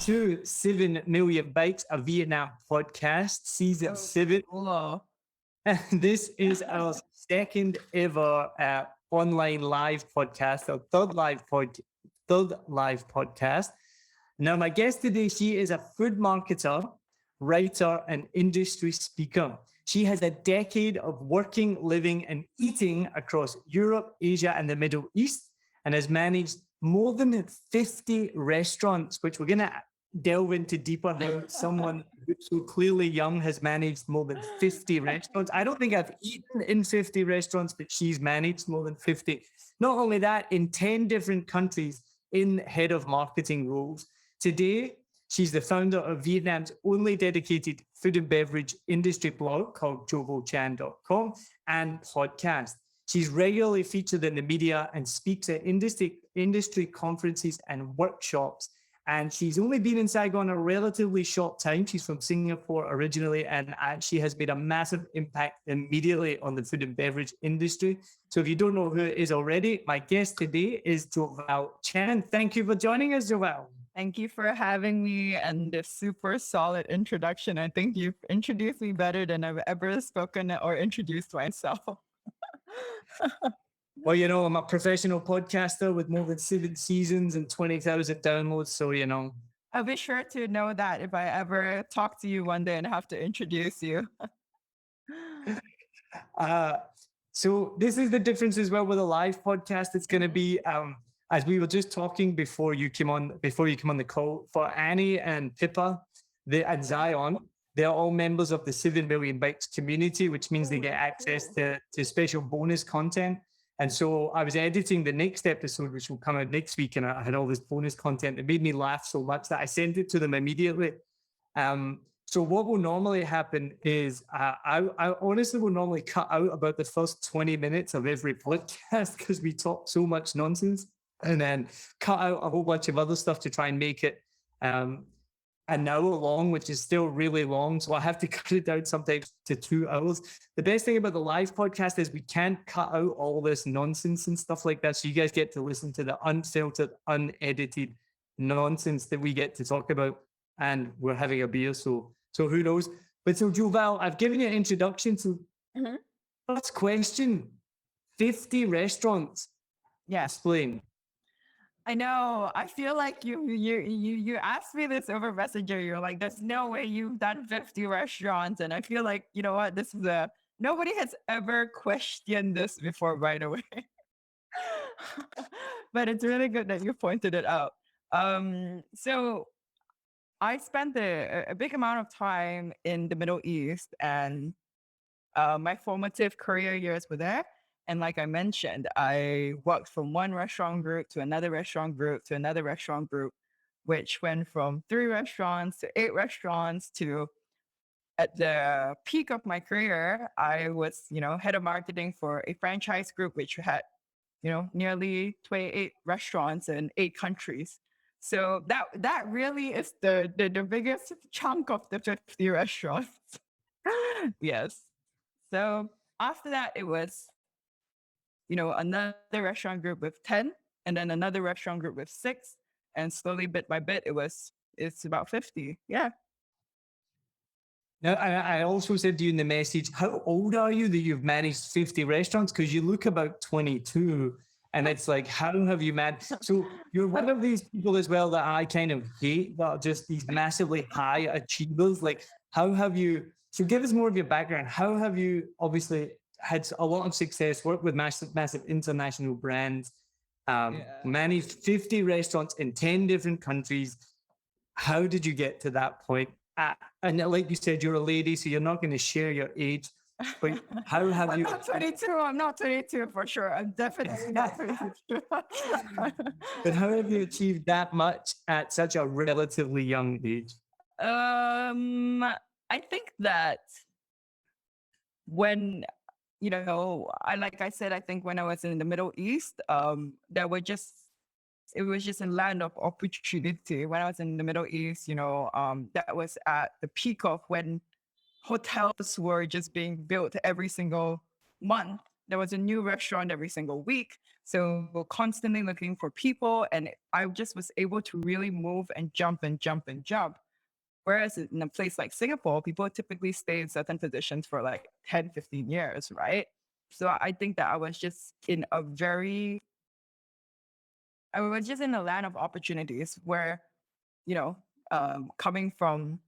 to 7 Million Bikes, a Vietnam podcast, season 7. Hello. And this is our second ever online live podcast, our third live podcast. Now, my guest today, she is a food marketer, writer, and industry speaker. She has a decade of working, living, and eating across Europe, Asia, and the Middle East, and has managed more than 50 restaurants, which we're going to delve into deeper how someone who's so clearly young has managed more than 50 restaurants. I don't think I've eaten in 50 restaurants, but she's managed more than 50. Not only that, in 10 different countries in head of marketing roles. Today, she's the founder of Vietnam's only dedicated food and beverage industry blog called jovelchan.com and podcast. She's regularly featured in the media and speaks at industry conferences and workshops. And she's only been in Saigon a relatively short time. She's from Singapore originally, and she has made a massive impact immediately on the food and beverage industry. So if you don't know who it is already, my guest today is Jovel Chan. Thank you for joining us, Jovel. Thank you for having me and this super solid introduction. I think you've introduced me better than I've ever spoken or introduced myself. Well, you know, I'm a professional podcaster with more than 7 seasons and 20,000 downloads. So, you know. I'll be sure to know that if I ever talk to you one day and have to introduce you. So this is the difference as well with a live podcast. It's going to be, as we were just talking before you came on the call, for Annie and Pippa and Zion, they're all members of the 7 Million Bikes community, which means they get access to special bonus content. And so I was editing the next episode, which will come out next week, and I had all this bonus content. It made me laugh so much that I sent it to them immediately. So what will normally happen is I honestly will normally cut out about the first 20 minutes of every podcast because we talk so much nonsense, and then cut out a whole bunch of other stuff to try and make it an hour long, which is still really long. So I have to cut it down sometimes to 2 hours. The best thing about the live podcast is we can't cut out all this nonsense and stuff like that. So you guys get to listen to the unfiltered, unedited nonsense that we get to talk about. And we're having a beer. So who knows? But so Jovel, I've given you an introduction to first question. 50 restaurants. Yeah. Explain. I know. I feel like you asked me this over Messenger. You're like, there's no way you've done 50 restaurants. And I feel like, you know what? Nobody has ever questioned this before, by the way. But it's really good that you pointed it out. So I spent a big amount of time in the Middle East, and my formative career years were there. And like I mentioned, I worked from one restaurant group to another restaurant group to another restaurant group, which went from 3 restaurants to 8 restaurants to, at the peak of my career, I was, head of marketing for a franchise group, which had, nearly 28 restaurants in 8 countries. So that really is the biggest chunk of the 50 restaurants. Yes. So after that, it was, another restaurant group with 10, and then another restaurant group with 6, and slowly, bit by bit, it's about 50. Yeah. Now, I also said to you in the message, how old are you that you've managed 50 restaurants? Because you look about 22, and it's like, how have you managed? So you're one of these people as well that I kind of hate, that are just these massively high achievers. Like, how have you, so give us more of your background. How have you obviously had a lot of success, worked with massive international brands, managed 50 restaurants in 10 different countries. How did you get to that point? And like you said, you're a lady, so you're not going to share your age. But how have I'm you? not 22. I'm not 22 for sure. I'm definitely not 22. But how have you achieved that much at such a relatively young age? I think that when like I said, I think when I was in the Middle East, it was just a land of opportunity. When I was in the Middle East, that was at the peak of when hotels were just being built every single month. there was a new restaurant every single week. So we're constantly looking for people. And I just was able to really move and jump and jump and jump. Whereas in a place like Singapore, people typically stay in certain positions for like 10, 15 years, right? So I think that I was just in a land of opportunities where, you know, coming from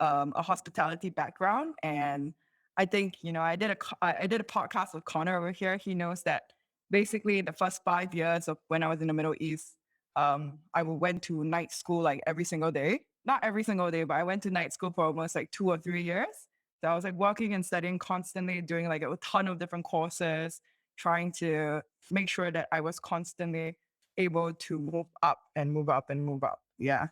a hospitality background. And I think, I did a podcast with Connor over here. He knows that basically the first 5 years of when I was in the Middle East, I went to night school like every single day. Not every single day, but I went to night school for almost like 2 or 3 years. So I was like working and studying constantly, doing like a ton of different courses, trying to make sure that I was constantly able to move up and move up and move up. Yeah.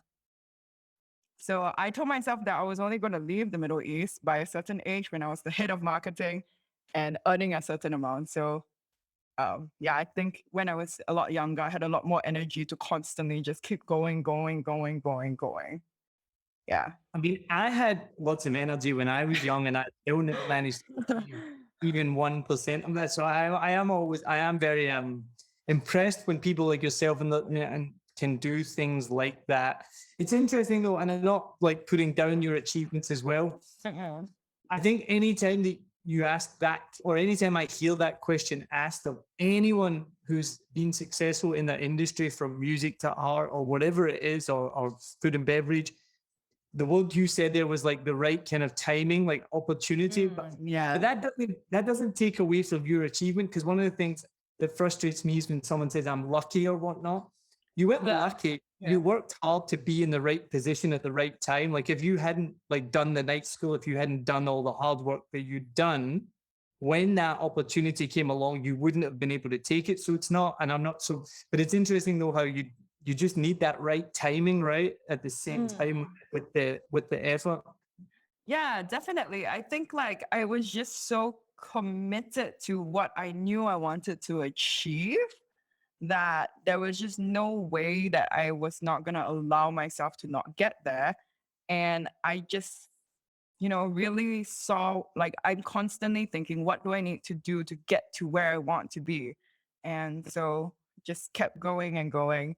So I told myself that I was only going to leave the Middle East by a certain age when I was the head of marketing and earning a certain amount. So yeah, I think when I was a lot younger, I had a lot more energy to constantly just keep going, going, going, going, going. Yeah. I mean, I had lots of energy when I was young, and I still never managed to achieve even 1% of that. So I am very impressed when people like yourself and can do things like that. It's interesting though, and I'm not like putting down your achievements as well. I think anytime that you ask that, or anytime I hear that question asked of anyone who's been successful in that industry, from music to art or whatever it is, or food and beverage, the word you said there was like the right kind of timing, like opportunity. But Yeah. that doesn't take away from your achievement, because one of the things that frustrates me is when someone says I'm lucky or whatnot. You weren't lucky. Yeah. You worked hard to be in the right position at the right time. Like if you hadn't like done the night school, if you hadn't done all the hard work that you'd done, when that opportunity came along, you wouldn't have been able to take it. So it's not, and I'm not so, but it's interesting though how you just need that right timing, right, at the same time with the effort. Yeah, definitely. I think like I was just so committed to what I knew I wanted to achieve that there was just no way that I was not going to allow myself to not get there. And I just, really saw like I'm constantly thinking, what do I need to do to get to where I want to be? And so just kept going and going.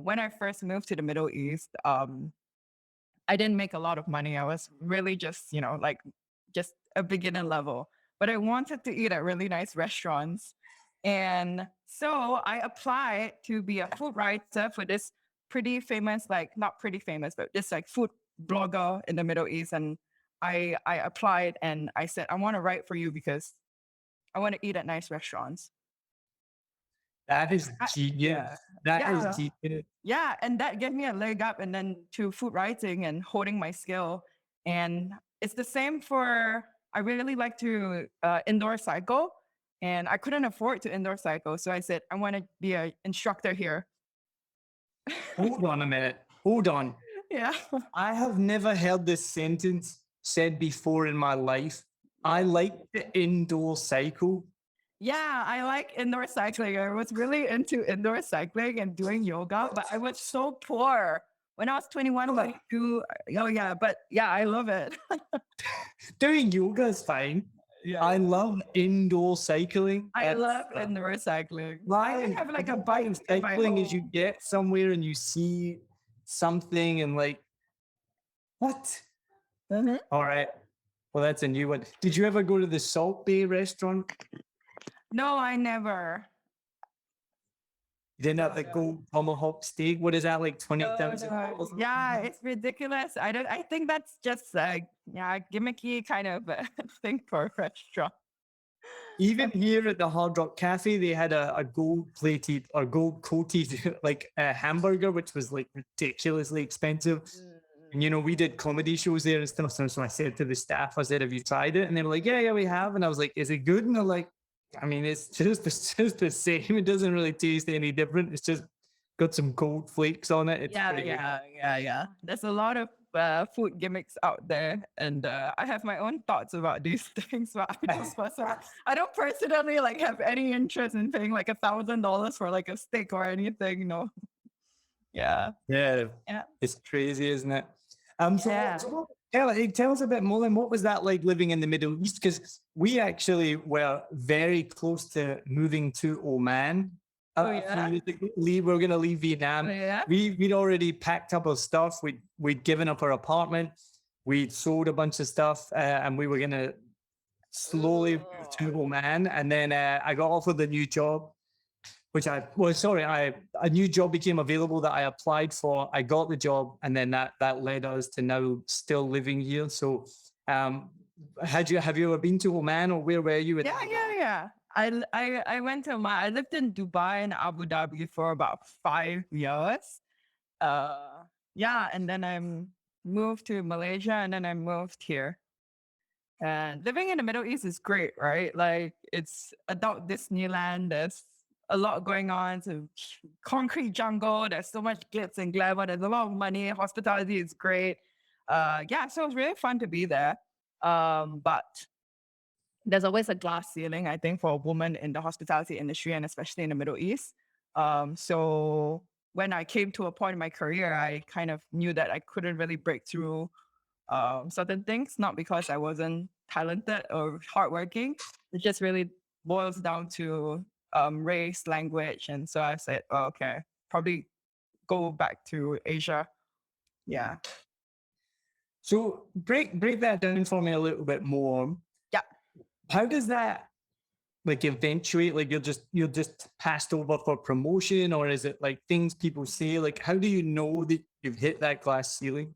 When I first moved to the Middle East, I didn't make a lot of money. I was really just, like just a beginner level, but I wanted to eat at really nice restaurants. And so I applied to be a food writer for this pretty famous, like not pretty famous, but this like food blogger in the Middle East. And I applied and I said, I want to write for you because I want to eat at nice restaurants. That is Yeah. genius. That Yeah. is genius. Yeah, and that gave me a leg up and then to food writing and holding my skill. And it's the same for, I really like to indoor cycle, and I couldn't afford to indoor cycle. So I said, I want to be an instructor here. Hold on a minute. Hold on. Yeah. I have never heard this sentence said before in my life. I like the indoor cycle. Yeah, I like indoor cycling. I was really into indoor cycling and doing yoga, but I was so poor. When I was 21, like, oh yeah, but yeah, I love it. Doing yoga is fine. Yeah. I love indoor cycling. I love indoor cycling. I I have like a bike bike cycling is you get somewhere and you see something and like, what? All right. Well, that's a new one. Did you ever go to the Salt Bay restaurant? No, I never. You didn't have the gold tomahawk steak. What is that, like $20,000? Yeah, it's ridiculous. I think that's just like, yeah, gimmicky kind of thing for a restaurant. Even here at the Hard Rock Cafe, they had a gold plated or gold coated like a hamburger, which was like ridiculously expensive. And we did comedy shows there and stuff. So I said to the staff, I said, have you tried it? And they were like, yeah, we have. And I was like, is it good? And they're like, I mean, it's just the same. It doesn't really taste any different. It's just got some gold flakes on it. It's Yeah. There's a lot of food gimmicks out there, and I have my own thoughts about these things. But I don't personally like have any interest in paying like $1,000 for like a steak or anything. No. Yeah. It's crazy, isn't it? So tell us a bit more. Then, what was that like living in the Middle East? Because we actually were very close to moving to Oman. Oh A few yeah. years ago. We were going to leave Oh Vietnam. yeah. We'd already packed up our stuff. We'd given up our apartment. We'd sold a bunch of stuff, and we were going to slowly move Oh. to Oman. And then I got offered a new job, a new job became available that I applied for. I got the job, and then that led us to now still living here. So, have you ever been to Oman, or where were you? Yeah. I went to I lived in Dubai and Abu Dhabi for about 5 years. Yeah, and then I moved to Malaysia, and then I moved here. And living in the Middle East is great, right? Like it's adult Disneyland. There's a lot going on. It's a concrete jungle. There's so much glitz and glamour. There's a lot of money. Hospitality is great. Yeah, so it's really fun to be there. But there's always a glass ceiling, I think, for a woman in the hospitality industry and especially in the Middle East. So when I came to a point in my career, I kind of knew that I couldn't really break through certain things, not because I wasn't talented or hardworking. It just really boils down to race, language. And so I said, oh, okay, probably go back to Asia. Yeah. So break that down for me a little bit more. Yeah. How does that like eventuate? Like you're just passed over for promotion, or is it like things people say? Like how do you know that you've hit that glass ceiling?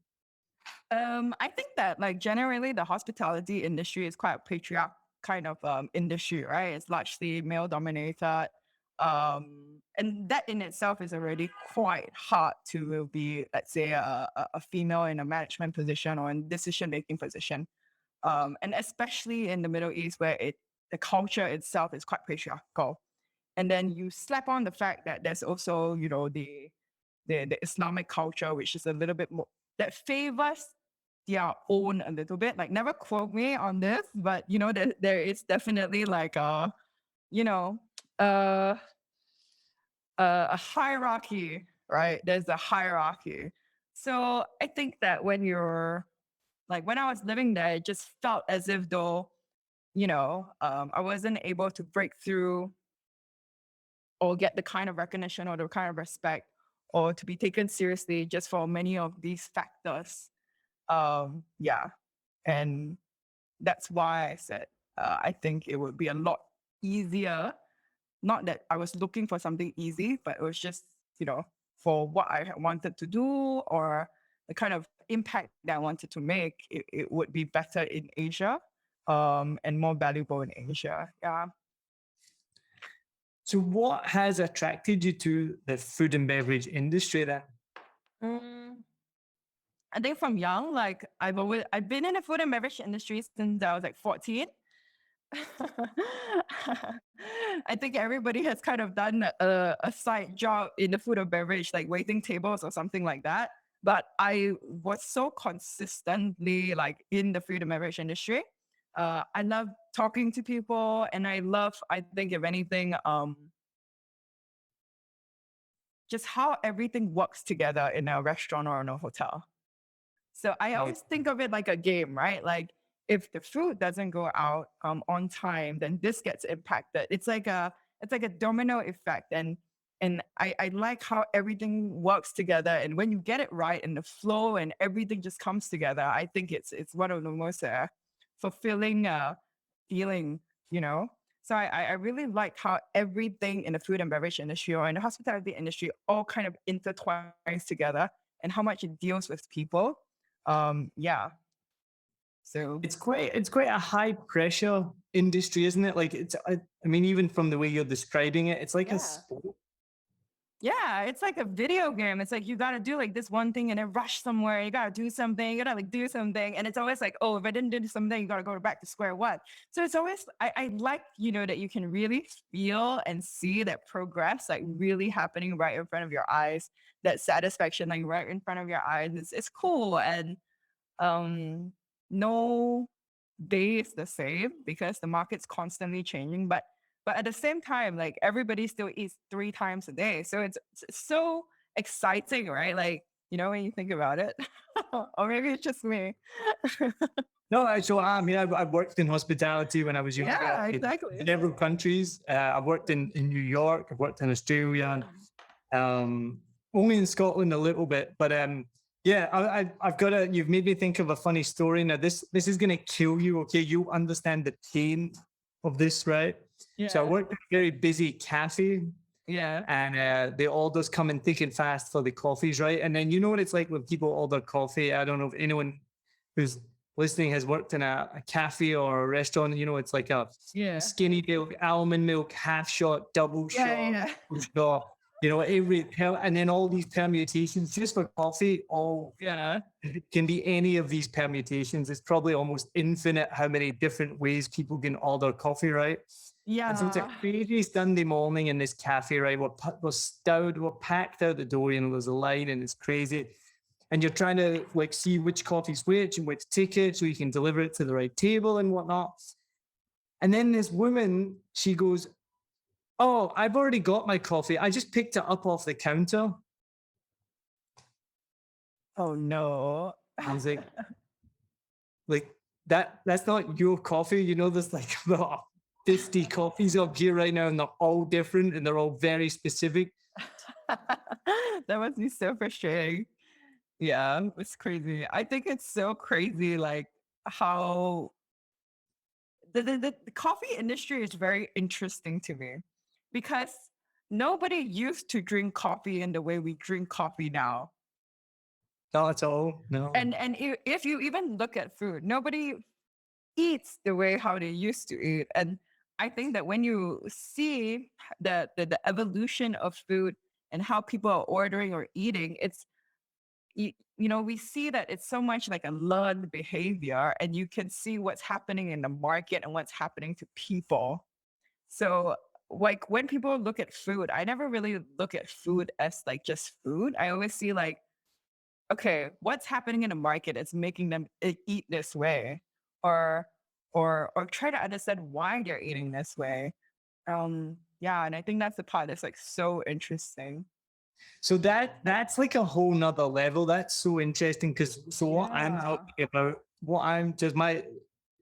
I think that like generally the hospitality industry is quite a patriarch kind of industry, right? It's largely male dominated. And that in itself is already quite hard to be, let's say, a female in a management position or in decision making position. And especially in the Middle East where the culture itself is quite patriarchal. And then you slap on the fact that there's also, you know, the Islamic culture, which is a little bit more that favors their own a little bit. Like, never quote me on this, but you know, there is definitely like you know, uh, a hierarchy, right? There's a hierarchy. So I think that when you're like when I was living there, it just felt as if though, you know, I wasn't able to break through or get the kind of recognition or the kind of respect or to be taken seriously just for many of these factors. Yeah. And that's why I said I think it would be a lot easier. Not that I was looking for something easy, but it was just, you know, for what I had wanted to do or the kind of impact that I wanted to make, it would be better in Asia and more valuable in Asia. Yeah. So what has attracted you to the food and beverage industry then? Mm, I think from young, like I've been in the food and beverage industry since I was like 14. I think everybody has kind of done a side job in the food or beverage, like waiting tables or something like that. But I was so consistently like in the food and beverage industry. I love talking to people, and I think if anything, just how everything works together in a restaurant or in a hotel. So I Right. always think of it like a game, right? Like if the food doesn't go out on time, then this gets impacted. It's like a domino effect, and I like how everything works together. And when you get it right, and the flow and everything just comes together, I think it's one of the most fulfilling feeling, you know. So I really like how everything in the food and beverage industry or in the hospitality industry all kind of intertwines together, and how much it deals with people. Yeah. So It's quite a high pressure industry, isn't it? Like I mean, even from the way you're describing it, it's like a yeah. sport. Yeah, it's like a video game. It's like you gotta do like this one thing and then rush somewhere. You gotta do something. You gotta like do something, and it's always like, oh, if I didn't do something, you gotta go back to square one. So it's always I like that you can really feel and see that progress like really happening right in front of your eyes. That satisfaction like right in front of your eyes. It's cool, and um no day is the same because the market's constantly changing, but at the same time like everybody still eats 3 times a day, so it's so exciting, right? Like When you think about it. Or maybe it's just me. No, so I mean, I've worked in hospitality when I was younger Yeah, in exactly. several countries. I've worked in New York, I've worked in Australia, um, only in Scotland a little bit. But yeah, I've got to. You've made me think of a funny story. Now, this is going to kill you. Okay, you understand the pain of this, right? So I Yeah. worked in a very busy cafe, Yeah. and the orders come in thick and fast for the coffees, right? And then you know what it's like when people order coffee. I don't know if anyone who's listening has worked in a cafe or a restaurant. You know, it's like a Yeah. skinny milk, almond milk, half shot, double Yeah. shot, Yeah. full shot. You know, and then all these permutations just for coffee. All Yeah. it can be any of these permutations. It's probably almost infinite how many different ways people can order coffee, right? And so it's a Yeah. crazy Sunday morning in this cafe, right? We're packed out the door, there's a line and it's crazy. And you're trying to like see which coffee's which and which ticket so you can deliver it to the right table and whatnot. And then this woman, she goes, "Oh, I've already got my coffee. I just picked it up off the counter." Oh no. I was like that's not your coffee. There's like about 50 coffees up here right now, and they're all different and they're all very specific. That must be so frustrating. Yeah, it's crazy. I think it's so crazy, like how the coffee industry is very interesting to me because nobody used to drink coffee in the way we drink coffee now. Not at all. No. And if you even look at food, nobody eats the way how they used to eat. And I think that when you see the evolution of food and how people are ordering or eating, we see that it's so much like a learned behavior, and you can see what's happening in the market and what's happening to people. So, like when people look at food, I never really look at food as like just food. I always see like, okay, what's happening in the market is making them eat this way, or or try to understand why they're eating this way. Yeah, and I think that's the part that's like so interesting. So that's like a whole nother level. That's so interesting because so what I'm Yeah. talking about, what I'm just my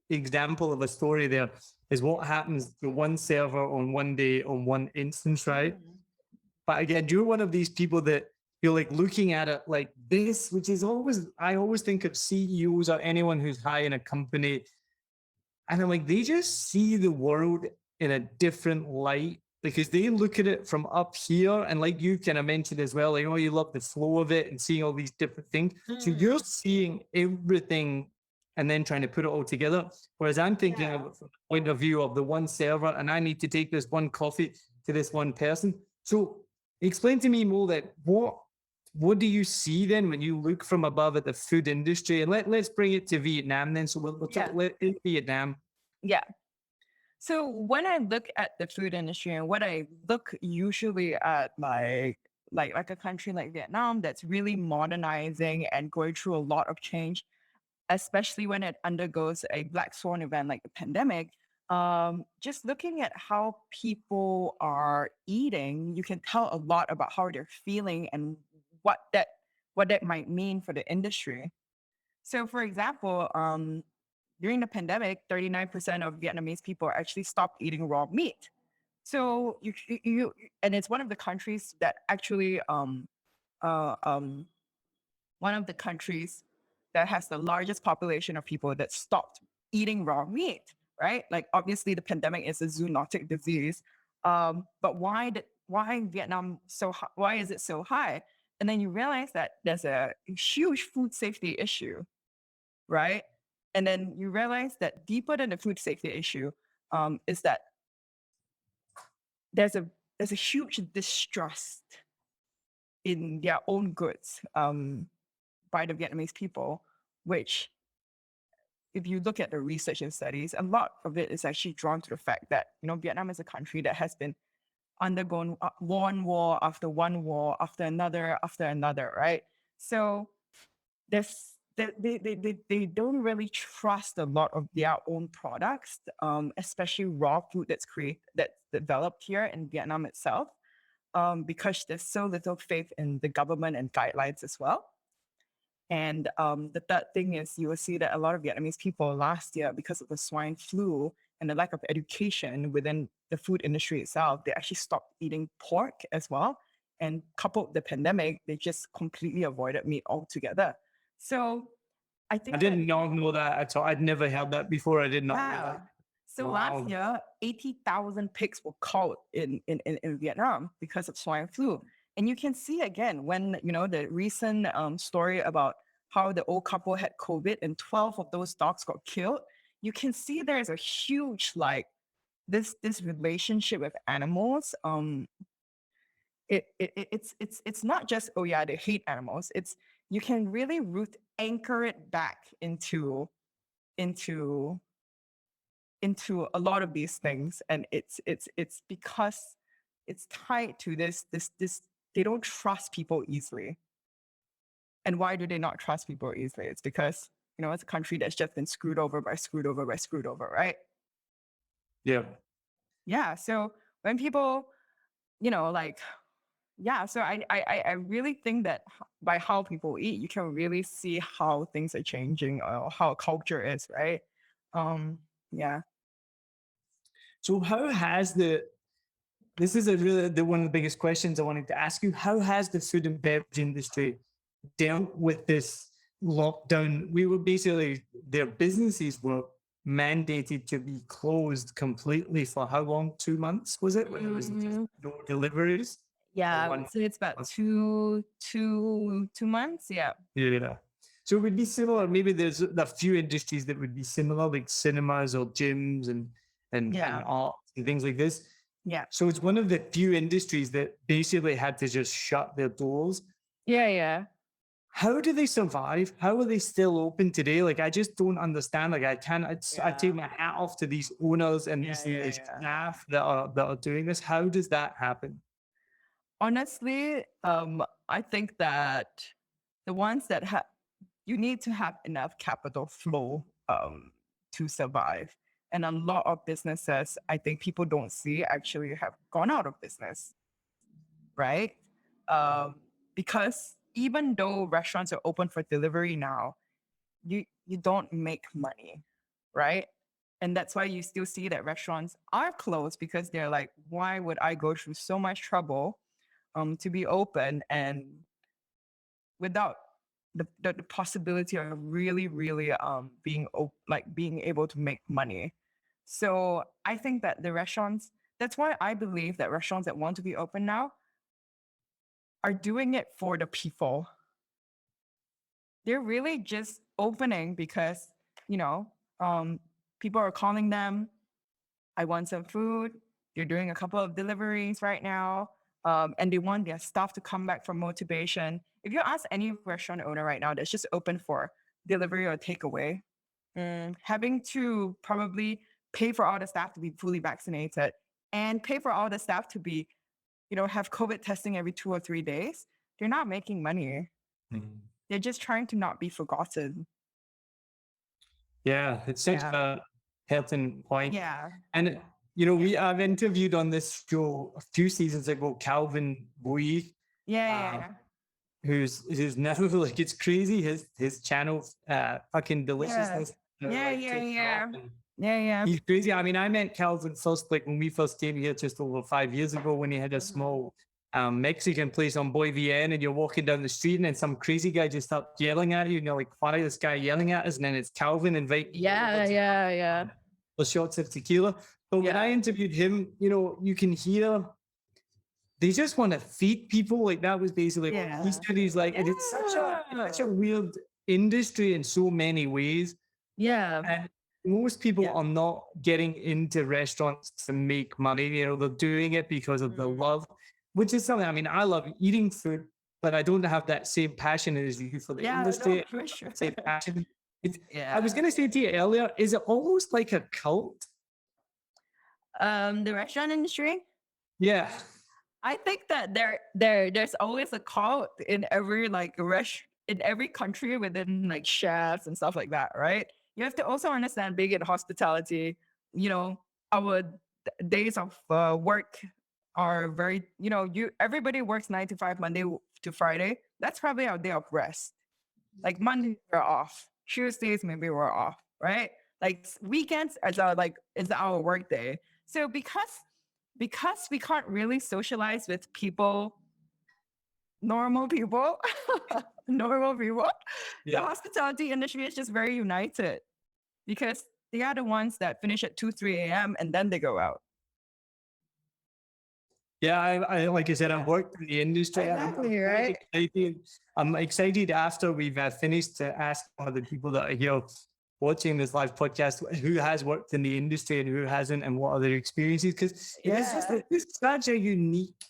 example of a story there is what happens to one server on one day on one instance, right? Mm. But again, you're one of these people that you're like looking at it like this, which is always I always think of CEOs or anyone who's high in a company, and I'm like, they just see the world in a different light because they look at it from up here. And like you kind of mentioned as well, like, oh, you love the flow of it and seeing all these different things. So you're Mm. seeing everything and then trying to put it all together. Whereas I'm thinking Yeah. of it from the point of view of the one server, and I need to take this one coffee to this one person. So explain to me more that what do you see then when you look from above at the food industry? And let's bring it to Vietnam then. So we'll talk Yeah. in Vietnam. Yeah. So when I look at the food industry and what I look usually at like a country like Vietnam that's really modernizing and going through a lot of change, especially when it undergoes a black swan event like the pandemic, just looking at how people are eating, you can tell a lot about how they're feeling and what that what that might mean for the industry. So, for example, during the pandemic, 39% of Vietnamese people actually stopped eating raw meat. So and it's one of the countries that actually uh, um, one of the countries that has the largest population of people that stopped eating raw meat, right? Like obviously the pandemic is a zoonotic disease. But why Vietnam why is it so high? And then you realize that there's a huge food safety issue, right? And then you realize that deeper than the food safety issue is that there's a there's a huge distrust in their own goods by the Vietnamese people, which if you look at the research and studies, a lot of it is actually drawn to the fact that Vietnam is a country that has been undergone one war after another, right? So there's they don't really trust a lot of their own products, especially raw food that's developed here in Vietnam itself, because there's so little faith in the government and guidelines as well. And the third thing is you will see that a lot of Vietnamese people last year, because of the swine flu and the lack of education within the food industry itself, they actually stopped eating pork as well. And coupled with the pandemic, they just completely avoided meat altogether. So I I think did that, not know that at all. I'd never heard that before. I did not know yeah. that. So last Wow. year, 80,000 pigs were caught in Vietnam because of swine flu. And you can see again when, the recent story about how the old couple had COVID and 12 of those dogs got killed. You can see there's a huge, like, this relationship with animals. It's not just, oh yeah, they hate animals. It's, you can really anchor it back into a lot of these things, and it's because it's tied to this they don't trust people easily. And why do they not trust people easily? It's because, it's a country that's just been screwed over by screwed over by screwed over, right? Yeah. Yeah. So when people, like, yeah, so I really think that by how people eat, you can really see how things are changing or how culture is, right? Yeah. So how has this is a really one of the biggest questions I wanted to ask you. How has the food and beverage industry dealt with this lockdown? We were basically, their businesses were mandated to be closed completely for how long? 2 months, was it? When there was just no deliveries? Yeah, I Or would say it's about month? 2 months. Yeah. Yeah. So it would be similar. Maybe there's a few industries that would be similar, like cinemas or gyms and Yeah. art and things like this. Yeah. So it's one of the few industries that basically had to just shut their doors. Yeah. Yeah. How do they survive? How are they still open today? Like, I just don't understand. Like, I can't. I take my hat off to these owners and Yeah. these Yeah. staff that are doing this. How does that happen? Honestly, I think that the ones that have, you need to have enough capital flow to survive. And a lot of businesses, I think people don't see, actually have gone out of business, right? Because even though restaurants are open for delivery now, you don't make money, right? And that's why you still see that restaurants are closed, because they're like, why would I go through so much trouble to be open and without the possibility of really, really being able to make money. So I think that the restaurants, that's why I believe that restaurants that want to be open now are doing it for the people. They're really just opening because, you know, people are calling them, I want some food. They're doing a couple of deliveries right now. And they want their staff to come back for motivation. If you ask any restaurant owner right now that's just open for delivery or takeaway, having to probably pay for all the staff to be fully vaccinated and pay for all the staff to be, have COVID testing every 2 or 3 days, they're not making money. Mhm. They're just trying to not be forgotten. Yeah, it's such Yeah. a pertinent point. Yeah. And I've interviewed on this show a few seasons ago Calvin Bowie, Yeah. who's never like, it's crazy, his channel, fucking Yeah. deliciousness, Yeah. like Yeah. TikTok, Yeah. and Yeah. Yeah. he's crazy. I mean, I met Calvin first, like when we first came here just over 5 years ago, when he had a small Mexican place on Boy VN, and you're walking down the street and then some crazy guy just starts yelling at you, and you're like, why is this guy yelling at us? And then it's Calvin inviting you over to Yeah. for shots of tequila. But when I interviewed him, you can hear they just want to feed people. Like, that was basically what he said. He's like, and it's such a weird industry in so many ways. Yeah. And most people are not getting into restaurants to make money. They're doing it because of the love, which is something. I mean, I love eating food, but I don't have that same passion as you for the industry. For sure. Same passion. Yeah. I was going to say to you earlier, is it almost like a cult? The restaurant industry. Yeah. I think that there's always a cult in every in every country within like chefs and stuff like that, right? You have to also understand being in hospitality, our days of work are very, everybody works 9 to 5 Monday to Friday. That's probably our day of rest. Like Mondays we're off, Tuesdays maybe we're off, right? Like weekends is our work day. So because we can't really socialize with people, normal people, normal people, the Yeah. hospitality industry is just very united because they are the ones that finish at 2, 3 a.m. and then they go out. Yeah, I like I said, I've Yeah. worked in the industry. Exactly, I'm right? excited. I'm excited after we've finished to ask one of the people that are here watching this live podcast who has worked in the industry and who hasn't, and what are their experiences. Because Yeah. it's such a unique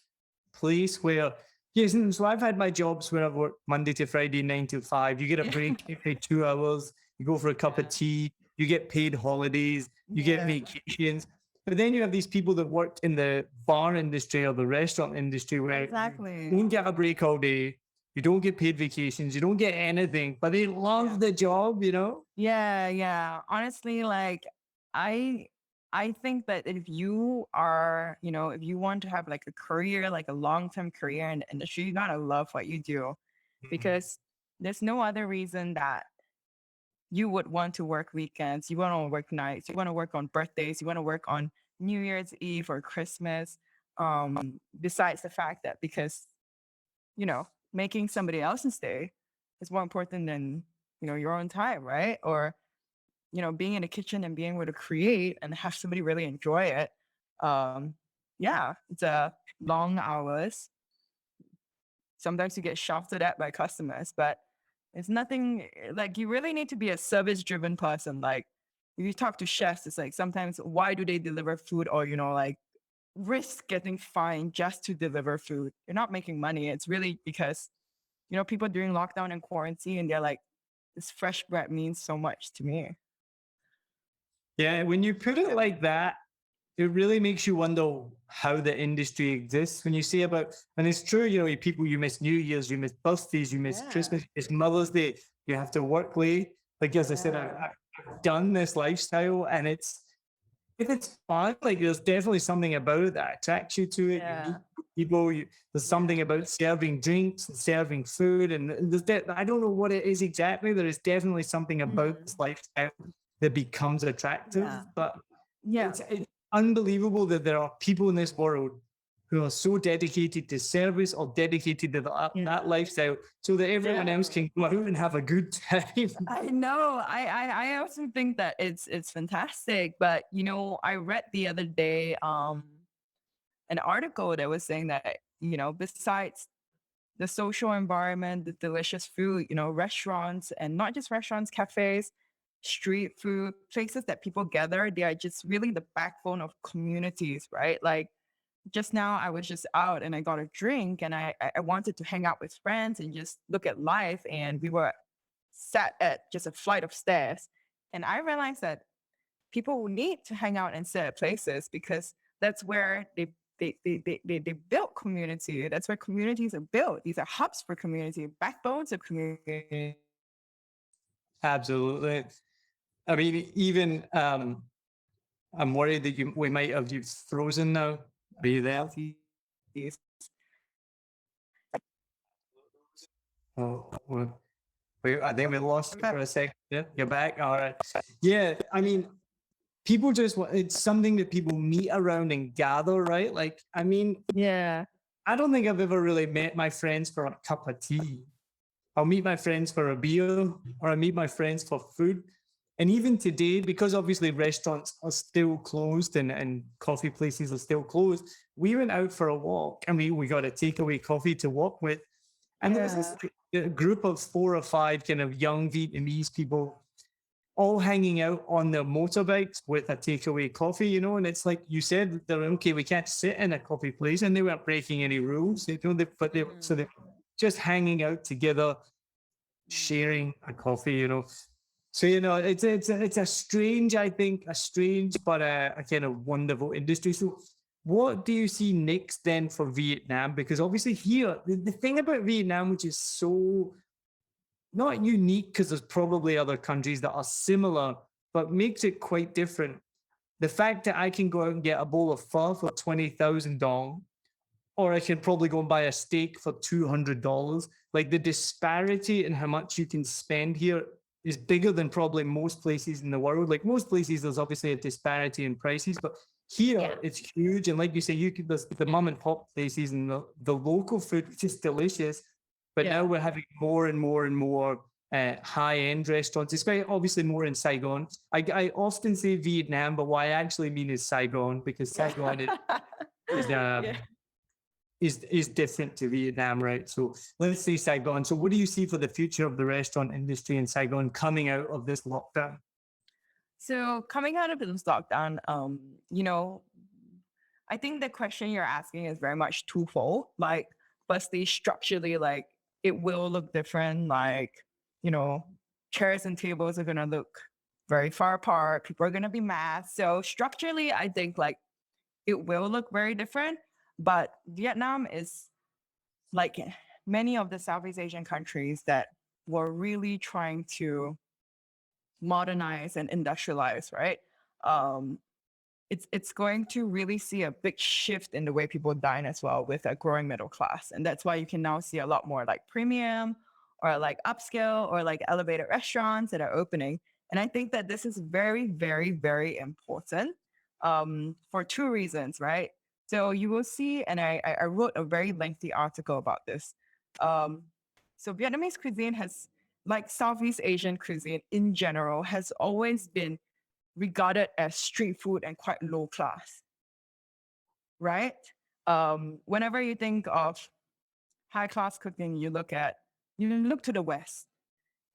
place where, yes, and so I've had my jobs where I've worked Monday to Friday, 9 to 5. You get a break every 2 hours, you go for a cup of tea, you get paid holidays, you get Yeah. vacations. But then you have these people that worked in the bar industry or the restaurant industry where you Exactly. don't get a break all day, you don't get paid vacations, you don't get anything, but they love the job, you know? Yeah, yeah. Honestly, like I I think that if you are, if you want to have like a career, like a long-term career in the industry, you gotta love what you do because there's no other reason that you would want to work weekends, you want to work nights, you want to work on birthdays, you want to work on New Year's Eve or Christmas. Besides the fact that because, making somebody else's day is more important than, your own time, right? Or, being in the kitchen and being able to create and have somebody really enjoy it. Um, yeah, it's a long hours. Sometimes you get shouted at by customers, but it's nothing like you really need to be a service driven person. Like if you talk to chefs, it's like sometimes why do they deliver food or, like risk getting fined just to deliver food? You're not making money. It's really because, people during lockdown and quarantine, they're like, this fresh bread means so much to me. Yeah, when you put it like that, it really makes you wonder how the industry exists. When you say about, and it's true, people, you miss New Year's, you miss birthdays, you miss Yeah. Christmas, it's Mother's Day, you have to work late. Like, as I said, I've done this lifestyle and if it's fun, like there's definitely something about it that attracts you to it. You Yeah. meet people, there's something about serving drinks and serving food. And I don't know what it is exactly. There is definitely something about this lifestyle that becomes attractive. Yeah. But Yeah. it's unbelievable that there are people in this world who are so dedicated to service or dedicated to that lifestyle so that everyone else can go out and have a good time. I know. I also think that it's fantastic. But I read the other day an article that was saying that, besides the social environment, the delicious food, restaurants and not just restaurants, cafes, street food, places that people gather, they are just really the backbone of communities, right? Like just now I was just out and I got a drink and I wanted to hang out with friends and just look at life. And we were sat at just a flight of stairs. And I realized that people need to hang out and sit at places because that's where they built community. That's where communities are built. These are hubs for community, backbones of community. Absolutely. I mean, even I'm worried that we might have you frozen now. Are you there? Oh, I think we lost you for a second. Yeah, you're back. All right. Yeah, I mean, people just it's something that people meet around and gather, right? Like, I mean, Yeah. I don't think I've ever really met my friends for a cup of tea. I'll meet my friends for a beer or I meet my friends for food. And even today, because obviously restaurants are still closed and coffee places are still closed, we went out for a walk and we got a takeaway coffee to walk with. And there was this group of 4 or 5 kind of young Vietnamese people all hanging out on their motorbikes with a takeaway coffee, and it's like you said, they're okay, we can't sit in a coffee place and they weren't breaking any rules, so they're just hanging out together, sharing a coffee, So it's a strange, I think, a strange but a kind of wonderful industry. So, what do you see next then for Vietnam? Because obviously here, the thing about Vietnam, which is so not unique, because there's probably other countries that are similar, but makes it quite different. The fact that I can go out and get a bowl of pho for 20,000 dong, or I can probably go and buy a steak for $200. Like the disparity in how much you can spend here is bigger than probably most places in the world. Like most places, there's obviously a disparity in prices, but here Yeah. it's huge. And like you say, there's the mom and pop places and the local food, which is delicious. But now Yeah. we're having more and more and more high-end restaurants, especially obviously more in Saigon. I often say Vietnam, but what I actually mean is Saigon, because Saigon is Yeah. is different to Vietnam, right? So let's say Saigon. So what do you see for the future of the restaurant industry in Saigon coming out of this lockdown? So coming out of this lockdown, you know, I think the question you're asking is very much twofold. Like, firstly, structurally, like it will look different. Like, you know, chairs and tables are gonna look very far apart. People are gonna be masked. So structurally, I think like it will look very different. But Vietnam is like many of the Southeast Asian countries that were really trying to modernize and industrialize, right? Um, it's going to really see a big shift in the way people dine as well with a growing middle class. And that's why you can now see a lot more like premium or like upscale or like elevated restaurants that are opening. And I think that this is very, very, very important for two reasons, right? So you will see, and I wrote a very lengthy article about this. Um, so Vietnamese cuisine has, like Southeast Asian cuisine in general, has always been regarded as street food and quite low class, right? Whenever you think of high class cooking, you look to the West.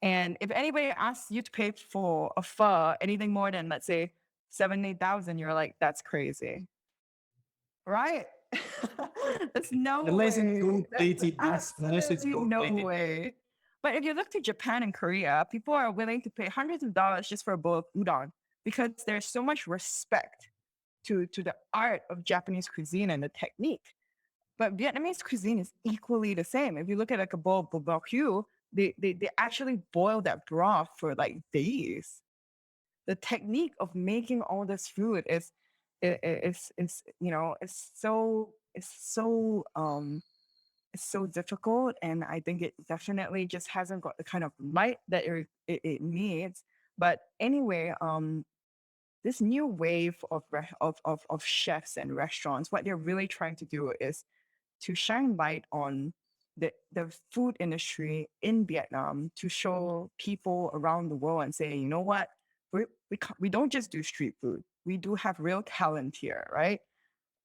And if anybody asks you to pay for a pho anything more than, let's say, 7,000, 8,000, you're like, that's crazy, right? There's no Unless it's way. gold There's plated, unless it's absolutely gold no plated. way. But if you look to Japan and Korea, people are willing to pay hundreds of dollars just for a bowl of udon because there's so much respect to the art of Japanese cuisine and the technique. But Vietnamese cuisine is equally the same. If you look at like a bowl of barbecue, they actually boil that broth for like days. The technique of making all this food is you know it's so difficult, and I think it definitely just hasn't got the kind of light that it needs. But anyway, this new wave of chefs and restaurants, what they're really trying to do is to shine light on the food industry in Vietnam to show people around the world and say, you know what, we don't just do street food. We do have real talent here, right?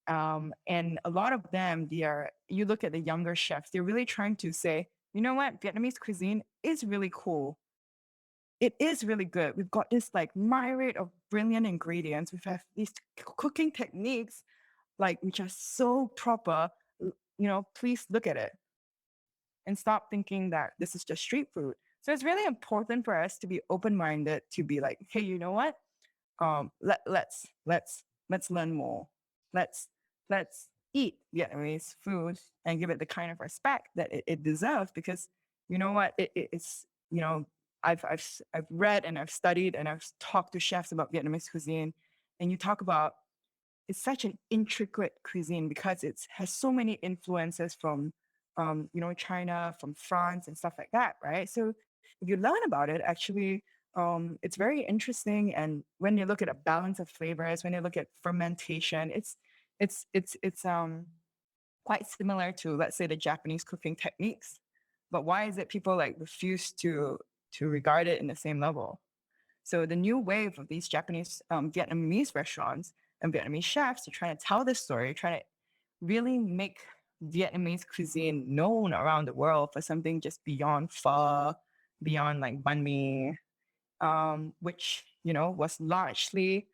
And a lot of them, you look at the younger chefs, they're really trying to say, you know what, Vietnamese cuisine is really cool. It is really good. We've got this like myriad of brilliant ingredients. We've have these cooking techniques, like which are so proper. You know, please look at it and stop thinking that this is just street food. So it's really important for us to be open-minded, to be like, hey, you know what? Let's learn more. Let's let's eat Vietnamese food and give it the kind of respect that it deserves, because you know what, it's you know I've read and I've studied and I've talked to chefs about Vietnamese cuisine, and you talk about it's such an intricate cuisine because it has so many influences from you know, China, from France and stuff like that, right? So if you learn about it, actually, it's very interesting. And when you look at a balance of flavors, when you look at fermentation, it's quite similar to, let's say, the Japanese cooking techniques. But why is it people like refuse to regard it in the same level? So the new wave of these Japanese Vietnamese restaurants and Vietnamese chefs are trying to tell this story, trying to really make Vietnamese cuisine known around the world for something just beyond pho, beyond like banh mi, which you know was largely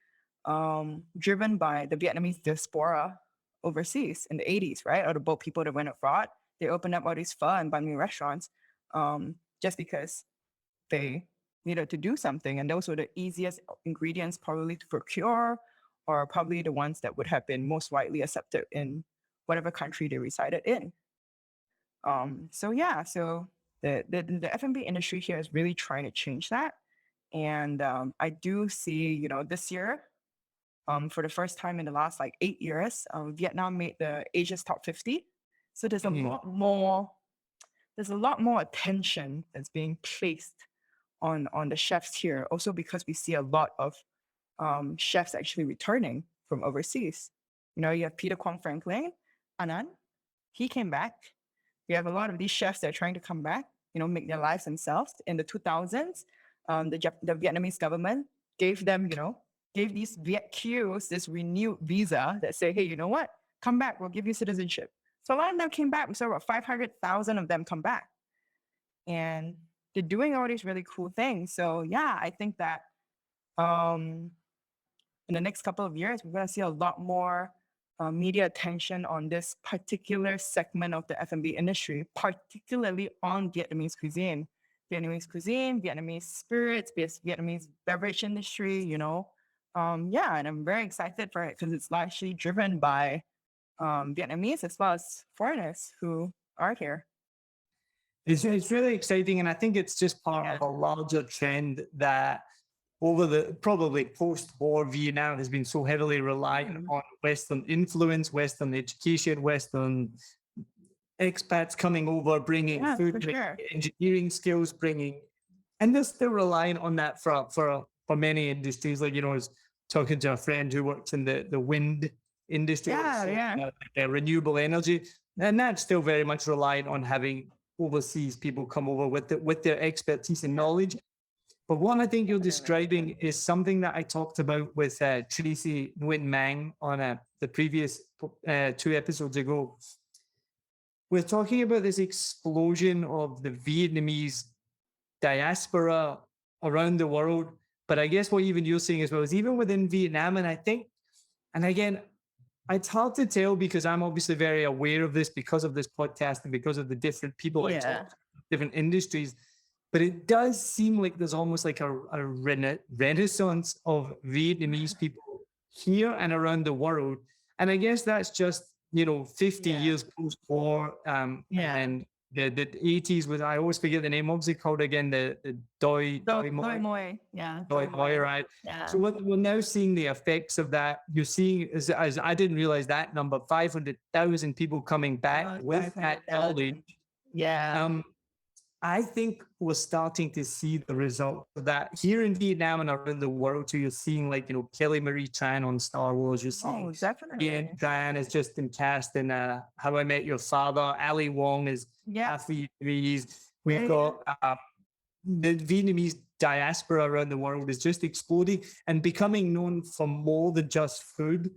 driven by the Vietnamese diaspora overseas in the 80s, right? Or the boat people that went abroad, they opened up all these pho and banh mi restaurants just because they needed to do something, and those were the easiest ingredients probably to procure, or probably the ones that would have been most widely accepted in whatever country they resided in. So yeah, so the F&B industry here is really trying to change that. And I do see, you know, this year, for the first time in the last like 8 years, Vietnam made the Asia's top 50 So there's a lot more attention that's being placed on the chefs here. Also because we see a lot of chefs actually returning from overseas. You know, you have Peter Kwong Franklin, Anand, he came back. You have a lot of these chefs that are trying to come back, you know, make their lives themselves. In the 2000s, the Vietnamese government gave them, gave these Viet Qs this renewed visa that say, hey, you know what? Come back, we'll give you citizenship. So a lot of them came back. We saw about 500,000 of them come back. And they're doing all these really cool things. So yeah, I think that in the next couple of years, we're going to see a lot more media attention on this particular segment of the F&B industry, particularly on Vietnamese cuisine. Vietnamese spirits, Vietnamese beverage industry, yeah, and I'm very excited for it because it's largely driven by Vietnamese as well as foreigners who are here. It's really exciting, and I think it's just part of a larger trend that over the probably post-war Vietnam has been so heavily reliant on Western influence, Western education, Western expats coming over, bringing food, engineering skills, and they're still relying on that for many industries. Like, I was talking to a friend who works in the wind industry, renewable energy, and that's still very much reliant on having overseas people come over with their expertise and knowledge. But what I think you're describing is something that I talked about with Tracy Nguyen Mang on the previous 2 episodes ago. We're talking about this explosion of the Vietnamese diaspora around the world. But I guess what even you're saying as well is even within Vietnam, and I think, and again, it's hard to tell because I'm obviously very aware of this because of this podcast and because of the different people I talk to, different industries. But it does seem like there's almost like a renaissance of Vietnamese people here and around the world. And I guess that's just, 50 years post-war. And the 80s was, I always forget the name, what was it called again? The Doi Moi. Doi Moi, right? Yeah. So we're now seeing the effects of that. You're seeing, as I didn't realize that number, 500,000 people coming back with that knowledge. Yeah. I think we're starting to see the result of that here in Vietnam and around the world. So you're seeing like, Kelly Marie Tran on Star Wars. You're seeing Ian Tran has just been cast in How I Met Your Father. Ali Wong is half Vietnamese. We've got the Vietnamese diaspora around the world is just exploding and becoming known for more than just food.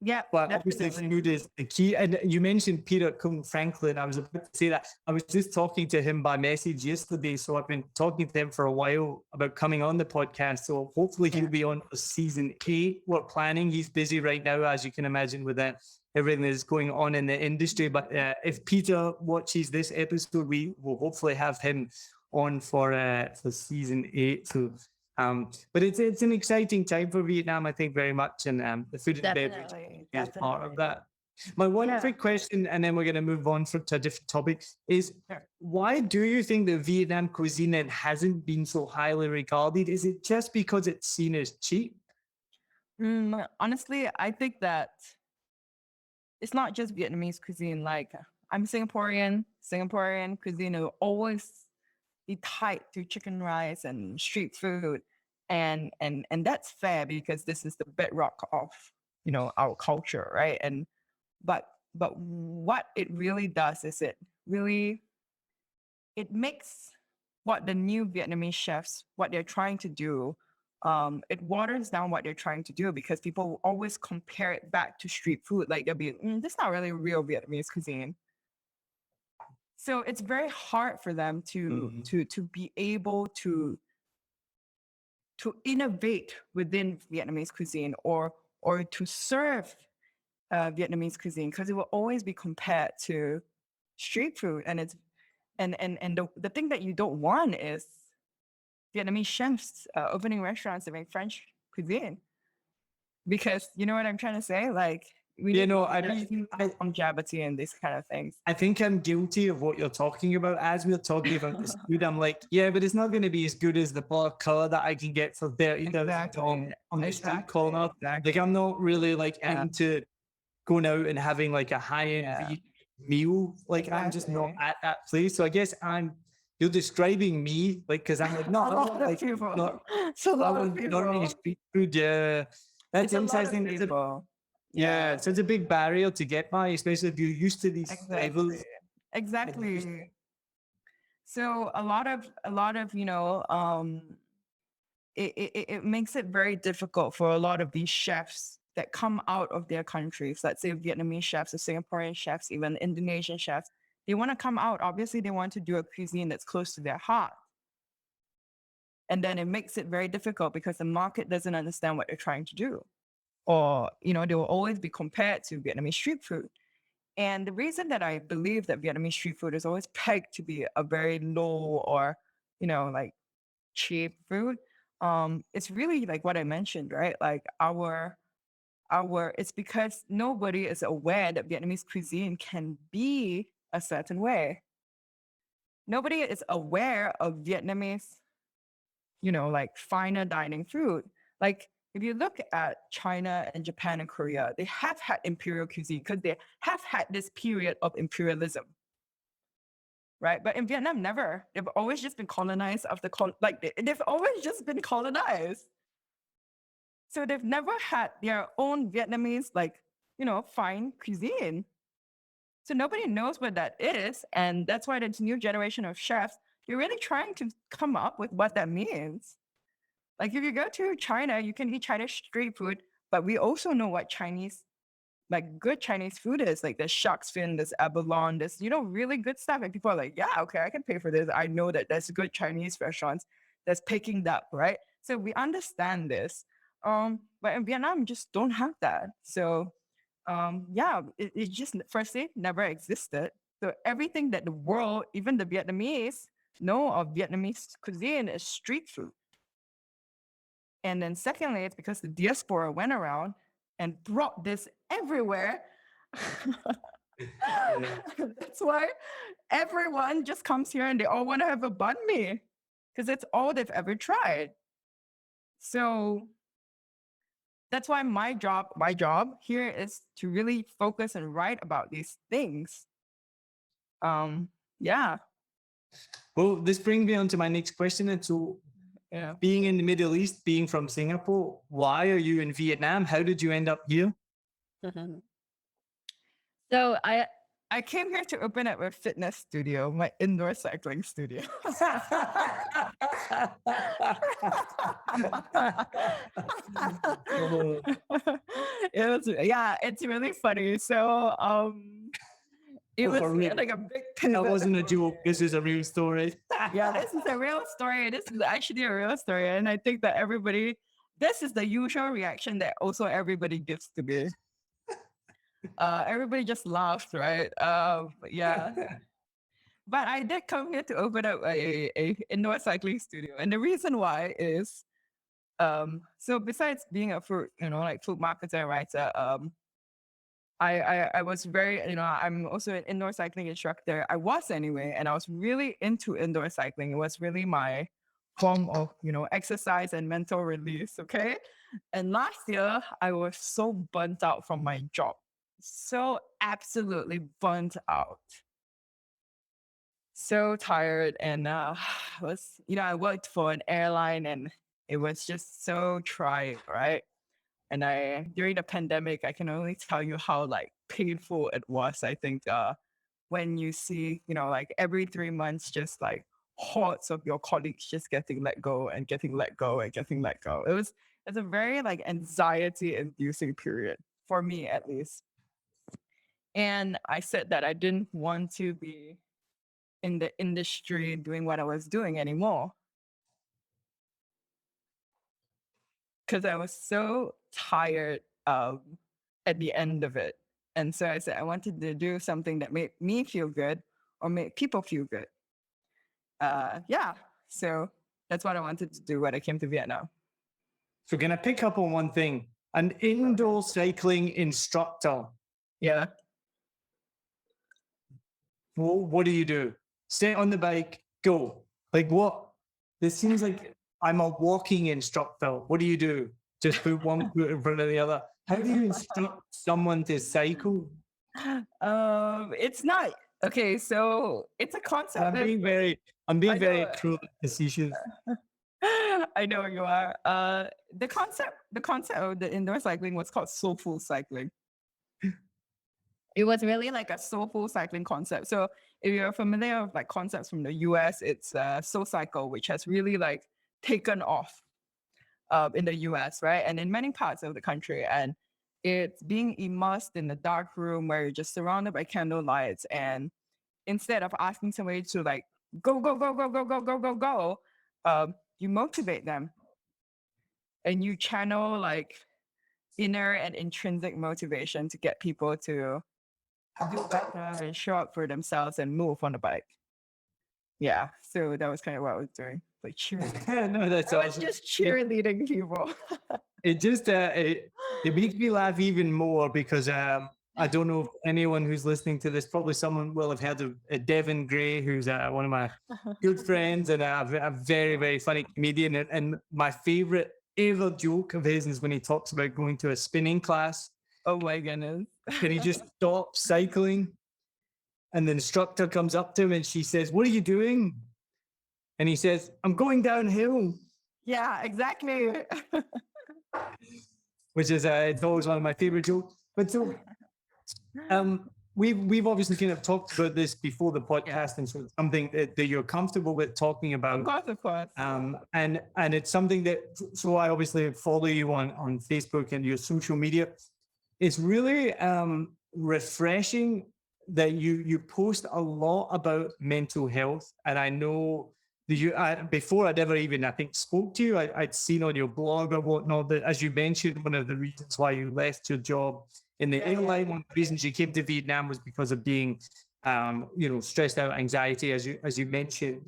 Yeah, but obviously food is the key. And you mentioned Peter Kwong Franklin. I was about to say that. I was just talking to him by message yesterday. So I've been talking to him for a while about coming on the podcast. So hopefully he'll be on for season 8. We're planning. He's busy right now, as you can imagine, with that everything that's going on in the industry. But if Peter watches this episode, we will hopefully have him on for season 8. So but it's an exciting time for Vietnam, I think, very much, and the food and beverage is part of that. My one quick question, and then we're going to move on to a different topic, is why do you think the Vietnam cuisine then hasn't been so highly regarded? Is it just because it's seen as cheap? Honestly, I think that it's not just Vietnamese cuisine. Like, I'm Singaporean cuisine will always be tied to chicken rice and street food. And that's fair because this is the bedrock of, our culture, right? And but what it really does is it makes what the new Vietnamese chefs, what they're trying to do, it waters down what they're trying to do because people will always compare it back to street food. Like they'll be, this is not really real Vietnamese cuisine. So it's very hard for them to be able to innovate within Vietnamese cuisine or to serve Vietnamese cuisine because it will always be compared to street food. And it's and the thing that you don't want is Vietnamese chefs opening restaurants serving French cuisine. Because you know what I'm trying to say? Like longevity and these kind of things. I think I'm guilty of what you're talking about. As we're talking about this food, I'm like, but it's not going to be as good as the bar color that I can get for $30 on the street corner. Like, I'm not really like into going out and having like a high-end meal. Like I'm just not Exactly. at that place. So I guess you're describing me, like, because I'm like, A no, I lot don't of like, people. not, It's a I lot of want not really people. street food. Yeah. That's It's a lot of interesting. people. Yeah. Yeah, So it's a big barrier to get by, especially if you're used to these exactly. flavors and you're used Exactly. So a lot of, it makes it very difficult for a lot of these chefs that come out of their countries, let's say Vietnamese chefs or Singaporean chefs, even Indonesian chefs. They want to come out. Obviously, they want to do a cuisine that's close to their heart. And then it makes it very difficult because the market doesn't understand what they're trying to do. Or, they will always be compared to Vietnamese street food. And the reason that I believe that Vietnamese street food is always pegged to be a very low or, like cheap food, it's really like what I mentioned, right? Like it's because nobody is aware that Vietnamese cuisine can be a certain way. Nobody is aware of Vietnamese, like finer dining food. Like if you look at China and Japan and Korea, they have had imperial cuisine because they have had this period of imperialism, right? But in Vietnam, never. They've always just been colonized after they've always just been colonized. So they've never had their own Vietnamese, fine cuisine. So nobody knows what that is. And that's why this new generation of chefs, you're really trying to come up with what that means. Like if you go to China, you can eat Chinese street food, but we also know what good Chinese food is. Like there's shark's fin, there's abalone, there's, really good stuff. And people are like, yeah, okay, I can pay for this. I know that there's good Chinese restaurants that's picking that, right? So we understand this. But in Vietnam, just don't have that. So yeah, it just firstly never existed. So everything that the world, even the Vietnamese, know of Vietnamese cuisine is street food. And then secondly, it's because the diaspora went around and brought this everywhere. Yeah. That's why everyone just comes here and they all want to have a banh mi because it's all they've ever tried. So that's why my job here is to really focus and write about these things. Yeah, Well, this brings me on to my next question. And so, yeah. being in the Middle East, being from Singapore, why are you in Vietnam? How did you end up here? So I came here to open up a fitness studio, my indoor cycling studio. It's really funny. So it was For real. like a big That pivot. wasn't a joke. This is a real story. Yeah, this is a real story. This is actually a real story. And I think that this is the usual reaction that also everybody gives to me. Everybody just laughs, right? Yeah. But I did come here to open up a indoor cycling studio. And the reason why is, so besides being a food, food marketer and writer, I was very, I'm also an indoor cycling instructor. I was anyway, and I was really into indoor cycling. It was really my form of, exercise and mental release. Okay. And last year, I was so burnt out from my job. So absolutely burnt out. So tired. And I worked for an airline and it was just so trying, right? And during the pandemic, I can only tell you how painful it was. I think when you see, every 3 months, just hordes of your colleagues just getting let go and getting let go and getting let go. It's a very anxiety inducing period for me at least. And I said that I didn't want to be in the industry doing what I was doing anymore. Because I was so tired at the end of it. And so I said I wanted to do something that made me feel good or made people feel good. Yeah. So that's what I wanted to do when I came to Vietnam. So, we're going to pick up on one thing: an indoor cycling instructor. Yeah. Well, what do you do? Sit on the bike, go. Like what? This seems like I'm a walking instructor. What do you do? Just put one foot in front of the other. How do you instruct someone to cycle? It's not okay. So it's a And concept I'm that being very, I'm being I very know. cruel and facetious. I know you are. The concept of the indoor cycling was called soulful cycling. It was really like a soulful cycling concept. So if you're familiar with like concepts from the US, it's Soul Cycle, which has really like taken off in the US, right? And in many parts of the country. And it's being immersed in a dark room where you're just surrounded by candle lights. And instead of asking somebody to like go, go, go, go, go, go, go, go, go, you motivate them and you channel like inner and intrinsic motivation to get people to do better and show up for themselves and move on the bike. Yeah. So that was kind of what I was doing. Like cheerleading. No, that's I was awesome. just cheerleading people. It just it makes me laugh even more because I don't know if anyone who's listening to this, probably someone will have heard of Devin Gray, who's one of my good friends and a very, very funny comedian. And my favorite ever joke of his is when he talks about going to a spinning class Oh my goodness. and he just stops cycling and the instructor comes up to him and she says, "What are you doing?" And he says, "I'm going downhill," Yeah, exactly. which is it's always one of my favorite jokes. But so we've obviously kind of talked about this before the podcast, and so it's something that you're comfortable with talking about. Of course, of course. And it's something that so I obviously follow you on Facebook and your social media. It's really refreshing that you post a lot about mental health, and I know that before I'd ever even I think spoke to you, I'd seen on your blog or whatnot that, as you mentioned, one of the reasons why you left your job in the airline, one of the reasons you came to Vietnam was because of being stressed out, anxiety, as you mentioned.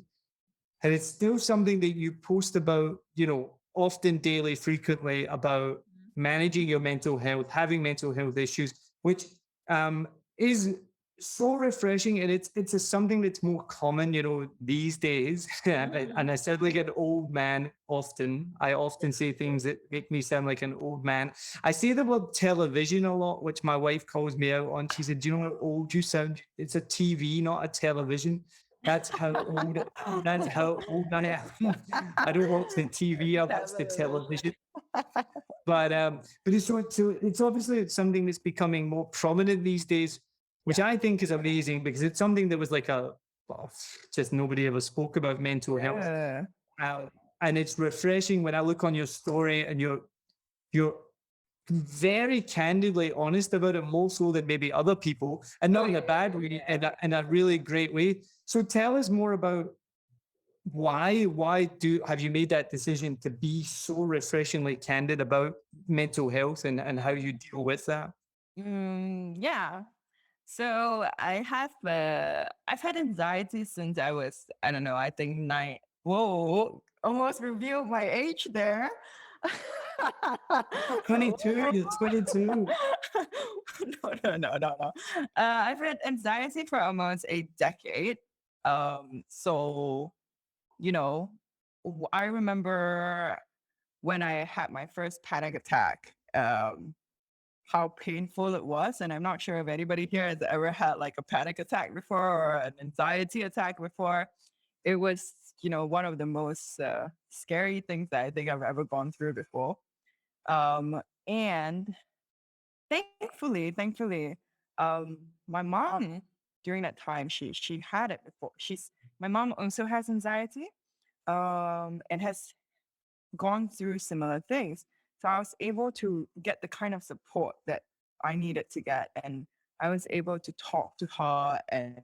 And it's still something that you post about, often daily, frequently, about managing your mental health, having mental health issues, which is so refreshing. And it's something that's more common, these days. And I sound like an old man often. I often say things that make me sound like an old man. I say the word television a lot, which my wife calls me out on. She said, "Do you know how old you sound? It's a TV, not a television." That's how old. That's how old I am. I don't watch the TV. I watch the television. But it's obviously something that's becoming more prominent these days, which I think is amazing because it's something that was like just nobody ever spoke about mental health, Yeah. and it's refreshing when I look on your story and you're very candidly honest about it, more so than maybe other people, and not in a bad way, in a really great way. So tell us more about why have you made that decision to be so refreshingly candid about mental health and how you deal with that? Yeah. So I've had anxiety since I was, I don't know, I think nine. Whoa, almost revealed my age there. 22, you're 22. No. I've had anxiety for almost a decade. So, I remember when I had my first panic attack, how painful it was. And I'm not sure if anybody here has ever had like a panic attack before or an anxiety attack before. It was, one of the most scary things that I think I've ever gone through before. And thankfully, my mom during that time, she had it before. My mom also has anxiety, and has gone through similar things. So I was able to get the kind of support that I needed to get. And I was able to talk to her and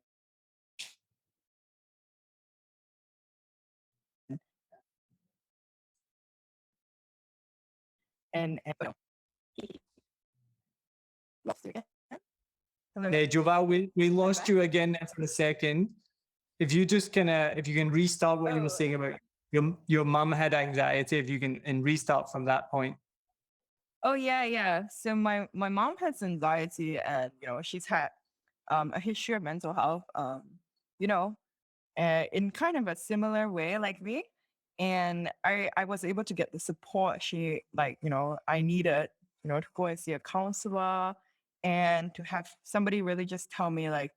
lost it again. Hello. Yeah, Joval, we lost you again there for a second. If you just if you can restart what you were saying about your mum had anxiety, if you can and restart from that point. Oh yeah. So my mom has anxiety, and she's had a history of mental health. You know, in kind of a similar way like me. And I was able to get the support she I needed, to go and see a counselor And to have somebody really just tell me like,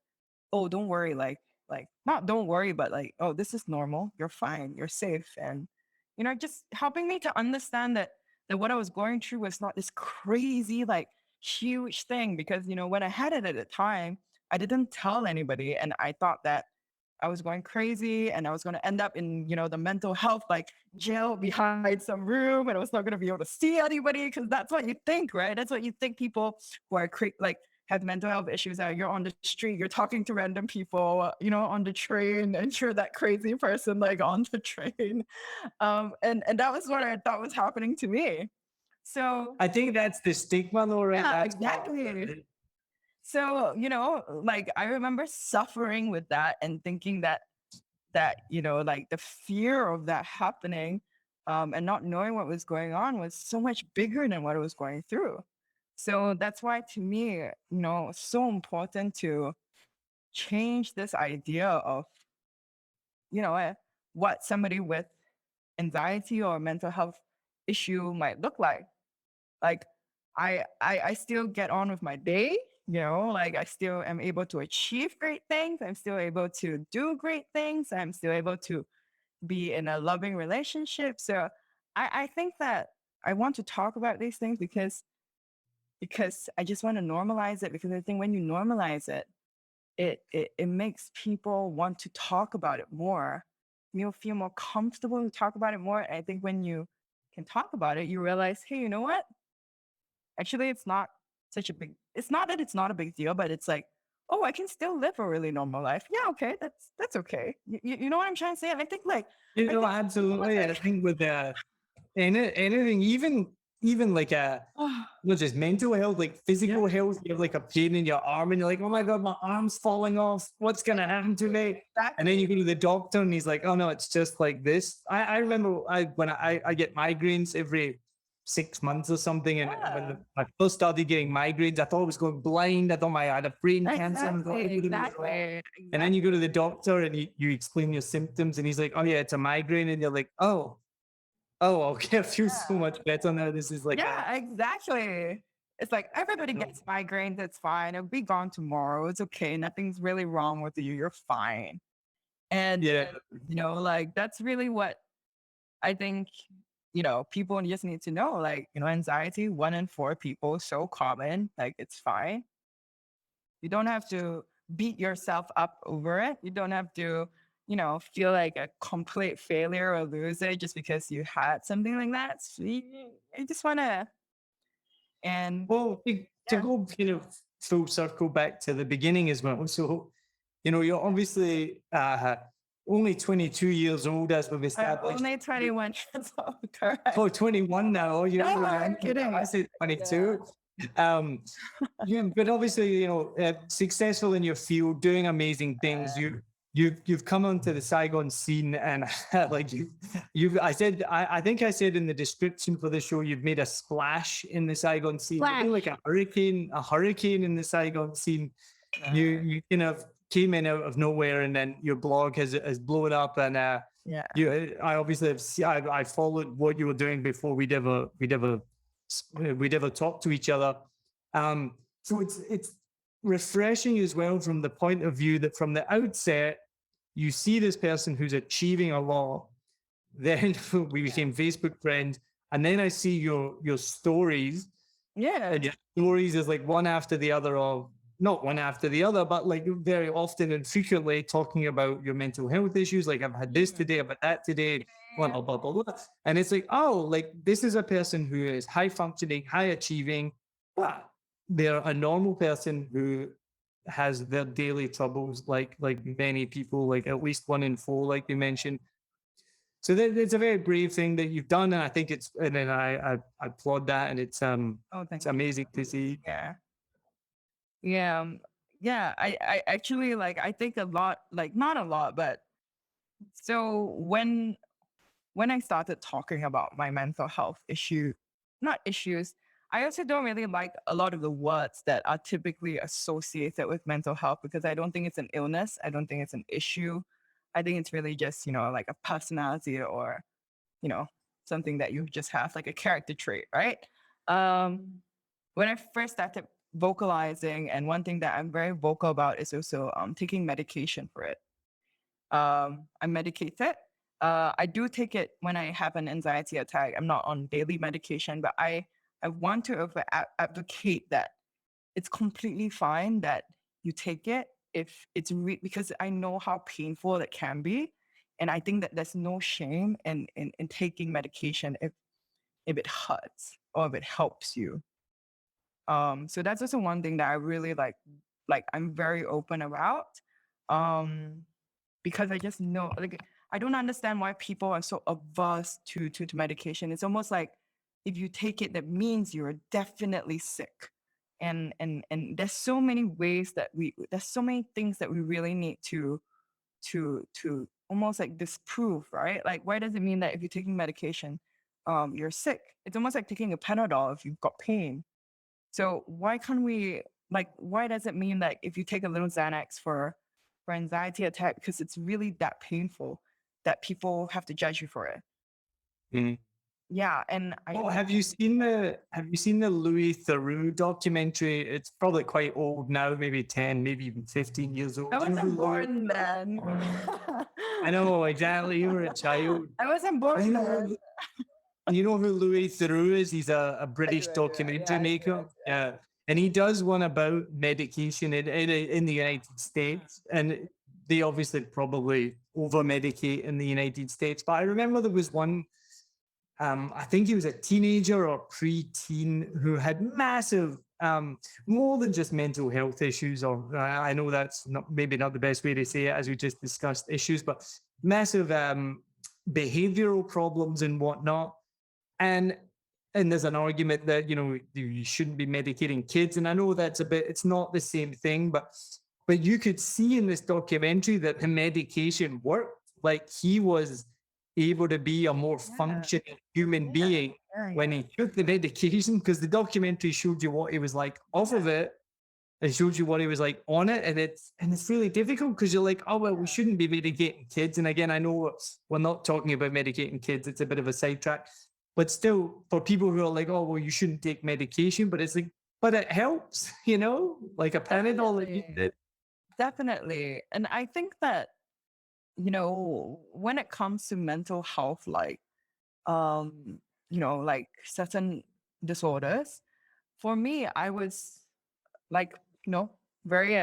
oh, don't worry, like not don't worry, but like, oh, this is normal, you're fine, you're safe. And just helping me to understand that what I was going through was not this crazy, like huge thing. Because when I had it at the time, I didn't tell anybody, and I thought that I was going crazy and I was going to end up in, the mental health like jail behind some room, and I was not going to be able to see anybody, because that's what you think, right? That's what you think people who are like have mental health issues are. You're on the street, you're talking to random people, on the train, and you're that crazy person like on the train. And that was what I thought was happening to me. So I think that's the stigma, though, right? yeah, That's part of exactly. it. So, like I remember suffering with that and thinking that like the fear of that happening, and not knowing what was going on was so much bigger than what I was going through. So that's why to me, it's so important to change this idea of, what somebody with anxiety or mental health issue might look like. Like I still get on with my day, like I still am able to achieve great things. I'm still able to do great things. I'm still able to be in a loving relationship. So I think that I want to talk about these things because I just want to normalize it. Because I think when you normalize it, it makes people want to talk about it more. You'll feel more comfortable to talk about it more. And I think when you can talk about it, you realize, hey, you know what? Actually, it's not it's not that it's not a big deal, but it's like, oh, I can still live a really normal life. Yeah, okay, that's okay. You know what I'm trying to say? And I think like I think Absolutely. And I think with anything, even like not just mental health, like yeah, physical health, you have like a pain in your arm and you're like, oh my God, my arm's falling off. What's gonna happen to me? And then you exactly. go to the doctor and he's like, oh no, it's just like this. I remember when I get migraines every 6 months or something. And when Yeah, I first started getting migraines, I thought I was going blind. I thought I had a brain cancer. And I thought exactly, everything was wrong. exactly, And then you exactly. go to the doctor and you explain your symptoms and he's like, oh yeah, it's a migraine. And you're like, oh, okay. I feel so Yeah. much better now. This is like a, Yeah, exactly. It's like everybody gets migraines. It's fine. It'll be gone tomorrow. It's okay. Nothing's really wrong with you. You're fine. And, yeah. like that's really what I think, people just need to know. Like, anxiety, 1 in 4 people, so common. Like, it's fine. You don't have to beat yourself up over it. You don't have to, feel like a complete failure or loser just because you had something like that. So you just want to, and Well, to yeah. go kind of full circle back to the beginning as well. So, you're obviously only 22 years old, as we've I'm established. only 21 years old, correct? Oh, 21 now. You're No, younger I'm than kidding. I said Yeah. 22. Um, but obviously, successful in your field, doing amazing things. You've come onto the Saigon scene, and like you've. I think I said in the description for the show, you've made a splash in the Saigon scene. You've been like Flash. a hurricane in the Saigon scene. You kind of came in out of nowhere, and then your blog has blown up, and Yeah. I obviously I followed what you were doing before we'd ever talk to each other. So it's refreshing as well from the point of view that from the outset you see this person who's achieving a lot. Then we became Facebook friends, and then I see your stories, Yeah. and your stories is like one after the other of not one after the other, but like very often and frequently talking about your mental health issues. Like I've had this Mhm. today, I've had that today, blah, Yeah. blah, blah, blah, blah. And it's like, oh, like this is a person who is high functioning, high achieving, but they're a normal person who has their daily troubles, like many people, like at least 1 in 4, like you mentioned. So it's a very brave thing that you've done, and I think and then I applaud that, and Oh, it's thank you. amazing to see. Yeah. Yeah. Yeah. I actually like, I think a lot, like not a lot, but so when I started talking about my mental health not issues, I also don't really like a lot of the words that are typically associated with mental health, because I don't think it's an illness. I don't think it's an issue. I think it's really just, like a personality, or, you know, something that you just have, like a character trait, right? When I first started vocalizing, and one thing that I'm very vocal about is also taking medication for it. I'm medicated. I do take it when I have an anxiety attack. I'm not on daily medication, but I want to advocate that it's completely fine that you take it if it's because I know how painful it can be. And I think that there's no shame in taking medication if it hurts or if it helps you. So that's also one thing that I really like I'm very open about. Um, because I just know, like, I don't understand why people are so averse to medication. It's almost like if you take it, that means you're definitely sick. And there's so many ways that there's so many things that we really need to almost like disprove, right? Like, why does it mean that if you're taking medication, you're sick? It's almost like taking a Panadol if you've got pain. So why can't we, like, why does it mean that if you take a little Xanax for anxiety attack, because it's really that painful, that people have to judge you for it? Mm. Yeah, and Oh, have you seen the Louis Theroux documentary? It's probably quite old now, maybe 10, maybe even 15 years old. I Do you know wasn't who born then. I know, exactly. You were a child. I wasn't born You then. know, you know who Louis Theroux is? He's a British do. documentary Yeah, maker. Yeah. And he does one about medication in the United States. And they obviously probably over medicate in the United States. But I remember there was one, I think he was a teenager or preteen who had massive, more than just mental health issues, or I know that's maybe not the best way to say it, as we just discussed, issues, but massive behavioral problems and whatnot. And there's an argument that, you know, you shouldn't be medicating kids. And I know it's not the same thing, but you could see in this documentary that the medication worked. Like, he was able to be a more functioning human being when he took the medication, because the documentary showed you what he was like off of it. It showed you what he was like on it, and it's really difficult because you're like, oh well, we shouldn't be medicating kids. And again, I know we're not talking about medicating kids; it's a bit of a sidetrack. But still, for people who are like, oh well, you shouldn't take medication, but it's like, but it helps, you know, like a Panadol. Definitely. And I think that, you know, when it comes to mental health, like, you know, like certain disorders, for me, I was like, you know, very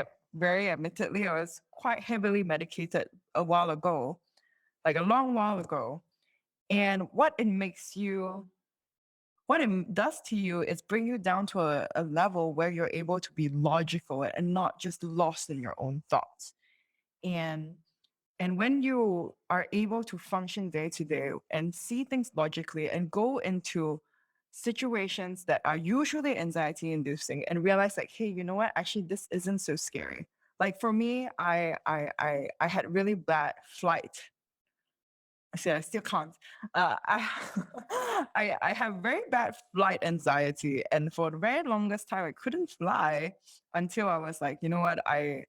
admittedly, I was quite heavily medicated a while ago, like a long while ago. And what it does to you is bring you down to a level where you're able to be logical and not just lost in your own thoughts. And when you are able to function day to day and see things logically and go into situations that are usually anxiety inducing and realize like, hey, you know what? Actually, this isn't so scary. Like for me, I had really bad flight. See, I still can't. I, I have very bad flight anxiety, and for the very longest time, I couldn't fly until I was like, you know what? I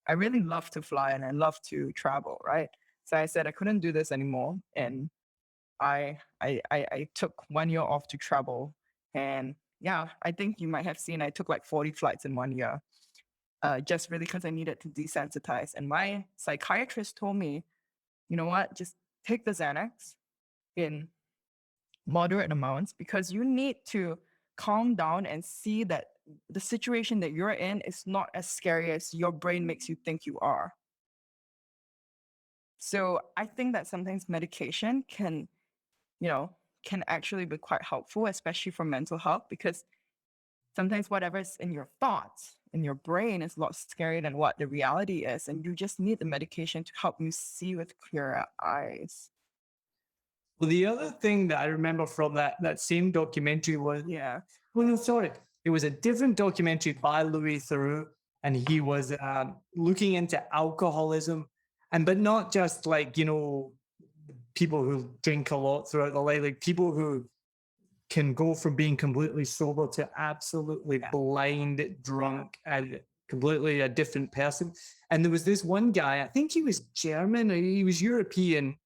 really love to fly and I love to travel, right? So I said I couldn't do this anymore, and I took 1 year off to travel, and yeah, I think you might have seen I took like 40 flights in 1 year, just really because I needed to desensitize. And my psychiatrist told me, you know what, just take the Xanax in moderate amounts because you need to calm down and see that the situation that you're in is not as scary as your brain makes you think you are. So I think that sometimes medication can, you know, can actually be quite helpful, especially for mental health, because sometimes whatever's in your thoughts, in your brain is a lot scarier than what the reality is. And you just need the medication to help you see with clearer eyes. Well, the other thing that I remember from that same documentary was, Yeah. well, no, sorry, it was a different documentary by Louis Theroux, and he was looking into alcoholism, and but not just like, you know, people who drink a lot throughout the life, like people who can go from being completely sober to absolutely blind, drunk, and completely a different person. And there was this one guy, I think he was German, or he was European,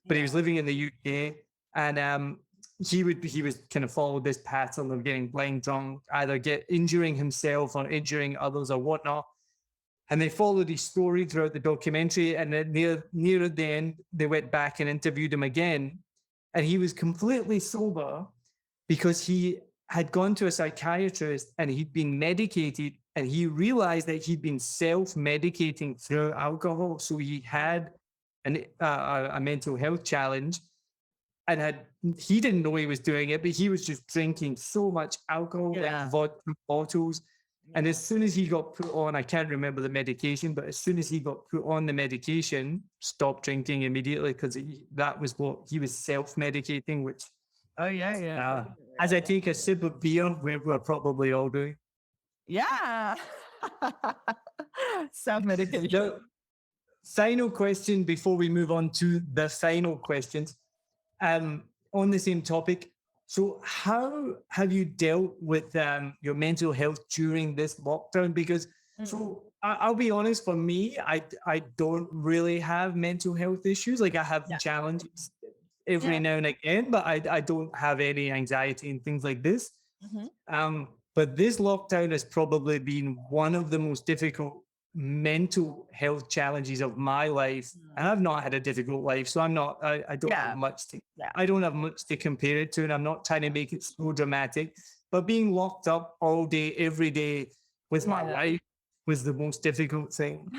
but he was living in the UK. And he was kind of followed this pattern of getting blind drunk, either injuring himself or injuring others or whatnot. And they followed his story throughout the documentary. And then near the end, they went back and interviewed him again. And he was completely sober because he had gone to a psychiatrist and he'd been medicated, and he realized that he'd been self-medicating through alcohol. So he had a mental health challenge, and he didn't know he was doing it, but he was just drinking so much alcohol, like vodka bottles. And as soon as he got put on, I can't remember the medication, but as soon as he got put on the medication, stopped drinking immediately, because that was what he was self-medicating, which, Oh yeah. as I take a sip of beer, we're probably all doing. Yeah. Self-medication. Now, final question before we move on to the final questions. On the same topic, so how have you dealt with your mental health during this lockdown? Because so I'll be honest, for me, I don't really have mental health issues. Like I have challenges every now and again, but I don't have any anxiety and things like this. But this lockdown has probably been one of the most difficult mental health challenges of my life. And I've not had a difficult life, so I don't have much to I don't have much to compare it to, and I'm not trying to make it so dramatic. But being locked up all day, every day with my wife was the most difficult thing.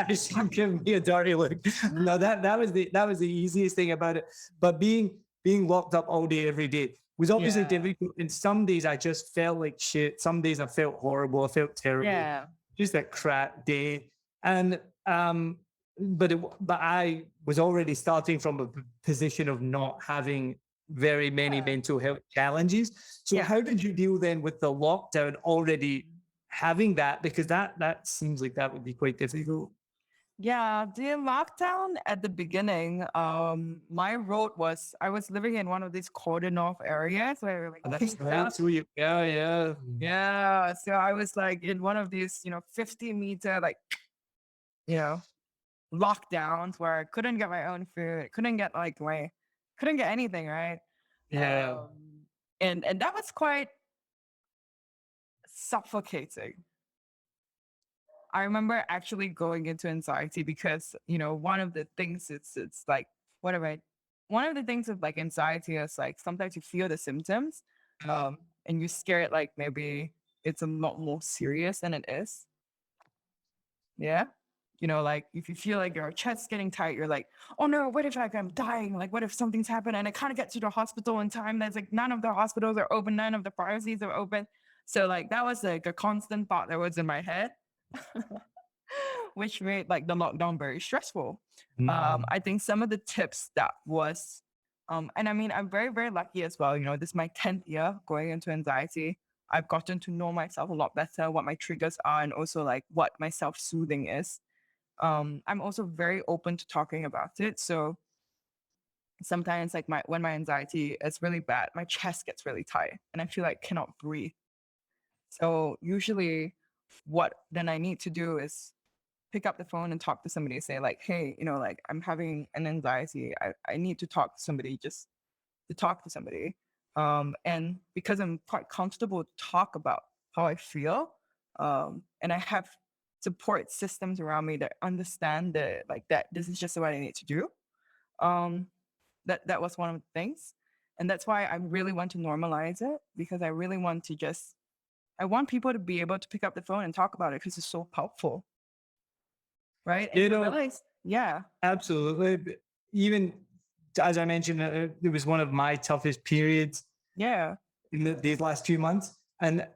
She's giving me a dirty look. No, that was the easiest thing about it. But being locked up all day, every day was obviously difficult. And some days I just felt like shit. Some days I felt horrible. I felt terrible. Just a crap day. And but I was already starting from a position of not having very many mental health challenges. So how did you deal then with the lockdown already having that? Because that seems like that would be quite difficult. Yeah, the lockdown at the beginning, my road was I was living in one of these cordon off areas where yeah. So I was like in one of these, 50-meter lockdowns where I couldn't get my own food, couldn't get anything, right? Yeah. And that was quite suffocating. I remember actually going into anxiety because, one of the things it's like, one of the things with like anxiety is like sometimes you feel the symptoms, and you're scared like maybe it's a lot more serious than it is. Yeah. Like if you feel like your chest's getting tight, you're like, oh no, what if I'm dying? Like, what if something's happened and I can't get to the hospital in time? There's like none of the hospitals are open, none of the pharmacies are open. So like that was like a constant thought that was in my head. Which made like the lockdown very stressful. I think some of the tips that was, and I mean, I'm very, very lucky as well. This is my 10th year going into anxiety. I've gotten to know myself a lot better, what my triggers are, and also like what my self-soothing is. I'm also very open to talking about it. So sometimes like when my anxiety is really bad, my chest gets really tight and I feel like I cannot breathe. So usually what then I need to do is pick up the phone and talk to somebody, say like, hey, like I'm having an anxiety. I need to talk to somebody, just to talk to somebody. And because I'm quite comfortable to talk about how I feel, and I have support systems around me that understand that this is just what I need to do. That was one of the things. And that's why I really want to normalize it, because I really want to I want people to be able to pick up the phone and talk about it because it's so powerful. Right? And realize, absolutely. Even as I mentioned, it was one of my toughest periods. In these last few months, and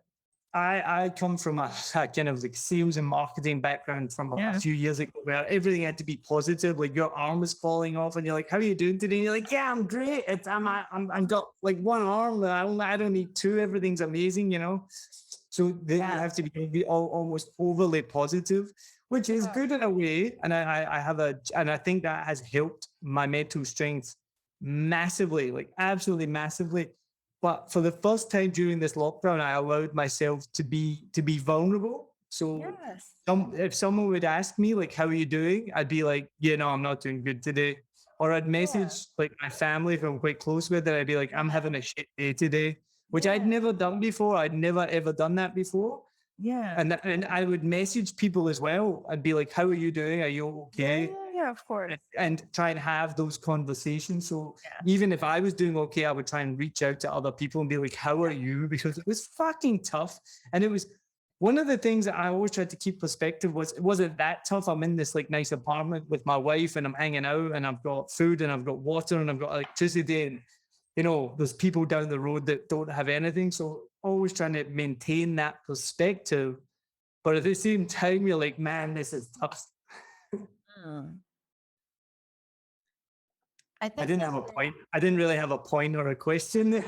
I come from a kind of like sales and marketing background from a few years ago, where everything had to be positive. Like your arm was falling off, and you're like, "How are you doing today?" And you're like, "Yeah, I'm great. I'm got like one arm. I don't need two. Everything's amazing, So they have to be almost overly positive, which is good in a way. And I think that has helped my mental strength massively, like absolutely massively. But for the first time during this lockdown, I allowed myself to be vulnerable. So if someone would ask me like, "How are you doing?" I'd be like, "Yeah, no, I'm not doing good today." or I'd Yeah. message like my family if I'm quite close with it. I'd be like, I'm having a shit day today, which I'd Yeah. never done before. I'd never ever done that before. Yeah. And I would message people as well. I'd be like, how are you doing? Are you Yeah. okay? Yeah. Yeah. Of course. And try and have those conversations. So Yeah. even if I was doing okay, I would try and reach out to other people and be like, how are you? Because it was fucking tough. And it was one of the things that I always tried to keep perspective was it wasn't that tough. I'm in this like nice apartment with my wife and I'm hanging out and I've got food and I've got water and I've got electricity and there's people down the road that don't have anything. So always trying to maintain that perspective. But at the same time, you're like, man, this is tough. Mm. I I think didn't that have a point. I didn't really have a point or a question.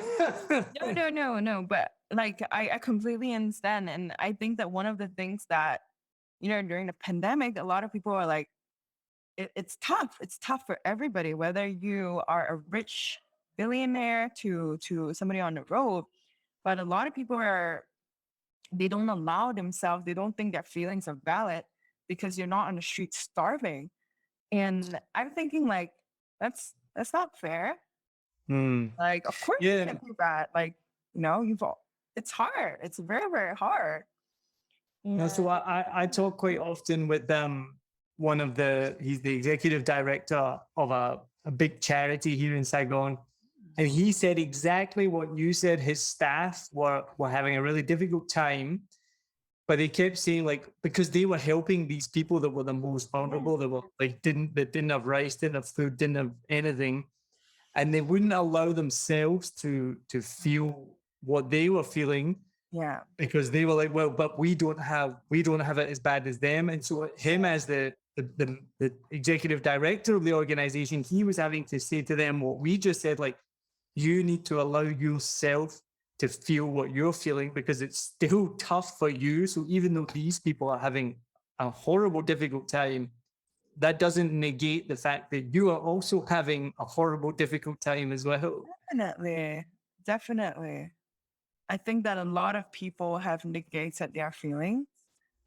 no. But like, I completely understand. And I think that one of the things that, during the pandemic, a lot of people are like, it's tough. It's tough for everybody, whether you are a rich billionaire to somebody on the road. But a lot of people they don't allow themselves, they don't think their feelings are valid because you're not on the street starving. And I'm thinking like, that's not fair. Hmm. Like, of course you Yeah. can do that. Like, it's hard. It's very, very hard. No, And so I talk quite often with he's the executive director of a big charity here in Saigon. And he said exactly what you said. His staff were having a really difficult time, but they kept saying like because they were helping these people that were the most vulnerable, that were like didn't have rice, didn't have food, didn't have anything, and they wouldn't allow themselves to feel what they were feeling yeah, because they were like, well, but we don't have it as bad as them. And so him as the executive director of the organization, he was having to say to them what we just said, like, you need to allow yourself to feel what you're feeling because it's still tough for you. So even though these people are having a horrible, difficult time, that doesn't negate the fact that you are also having a horrible, difficult time as well. definitely. Definitely. I think that a lot of people have negated their feelings.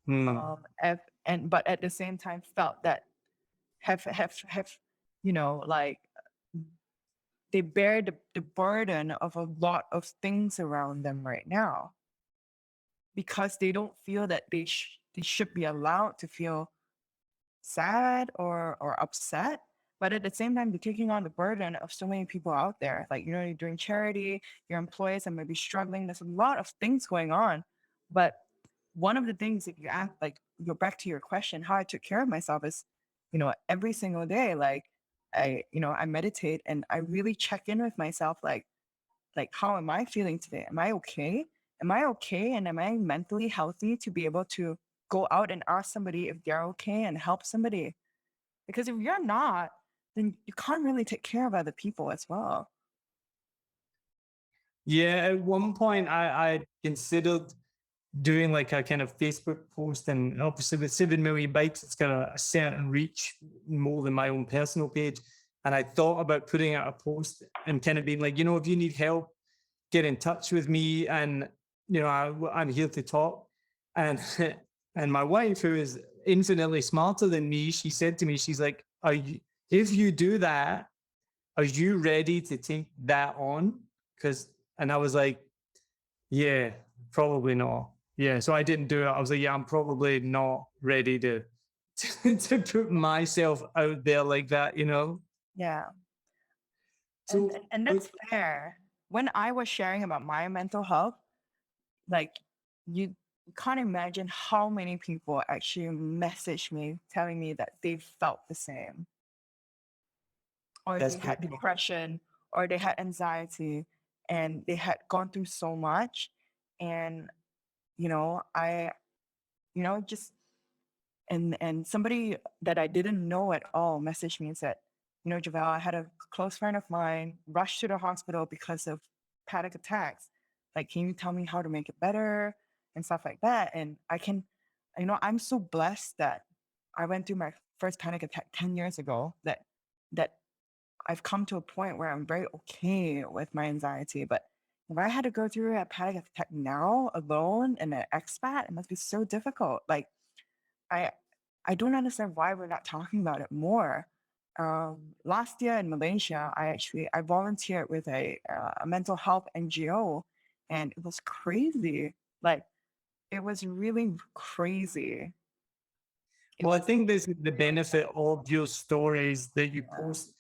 Hmm. If, and but at the same time felt that have like they bear the burden of a lot of things around them right now because they don't feel that they should be allowed to feel sad or upset. But at the same time, they're taking on the burden of so many people out there. Like, you're doing charity, your employees are maybe struggling. There's a lot of things going on. But one of the things, if you ask, like, go back to your question, how I took care of myself is, every single day, like, I meditate and I really check in with myself, like, how am I feeling today? Am I okay? Am I okay? And am I mentally healthy to be able to go out and ask somebody if they're okay and help somebody? Because if you're not, then you can't really take care of other people as well. Yeah, at one point I considered doing like a kind of Facebook post, and obviously with 7 million bikes, it's got a certain reach more than my own personal page. And I thought about putting out a post and kind of being like, if you need help, get in touch with me, and I'm here to talk. And and my wife, who is infinitely smarter than me, she said to me, she's like, if you do that, are you ready to take that on? And I was like, yeah, probably not. Yeah, so I didn't do it. I was like, yeah, I'm probably not ready to to put myself out there like that. Yeah. And, So, and that's fair. When I was sharing about my mental health, like, you can't imagine how many people actually messaged me telling me that they felt the same, or that's they pretty had cool. depression, or they had anxiety, and they had gone through so much. And, I, just, and somebody that I didn't know at all messaged me and said, Jovel, I had a close friend of mine rushed to the hospital because of panic attacks. Like, can you tell me how to make it better and stuff like that? And I'm so blessed that I went through my first panic attack 10 years ago, that I've come to a point where I'm very okay with my anxiety. But if I had to go through a panic attack now alone in an expat, it must be so difficult. Like, I I don't understand why we're not talking about it more. last year in Malaysia, I volunteered with a mental health NGO, and it was crazy. Like it was really crazy. It Well, I was think this is the benefit of your stories that you post.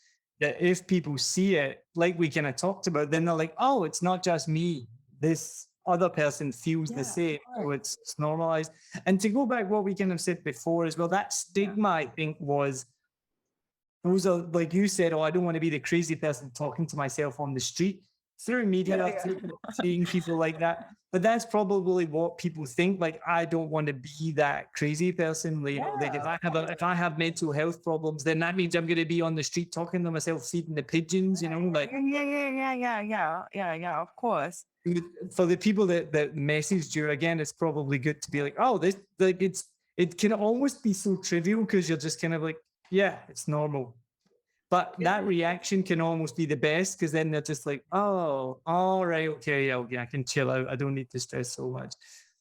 That if people see it, like we kind of talked about, then they're like, "Oh, it's not just me. This other person feels the yeah, same, so right. it's normalized." And to go back, what we kind of said before as well, that stigma I think was those are like you said, oh, I don't want to be the crazy person talking to myself on the street through Yeah, media, yeah. through seeing people like that. But that's probably what people think. Like, I don't want to be that crazy person. Like, you know, like Yeah, if I have mental health problems, then that means I'm going to be on the street talking to myself, feeding the pigeons. You know, like yeah, of course. for the people that messaged you again, it's probably good to be like, oh, this like it can almost be so trivial because you're just kind of like, yeah, it's normal. But Yeah. that reaction can almost be the best because then they're just like, oh, all right, okay, yeah, okay, I can chill out. I don't need to stress so much.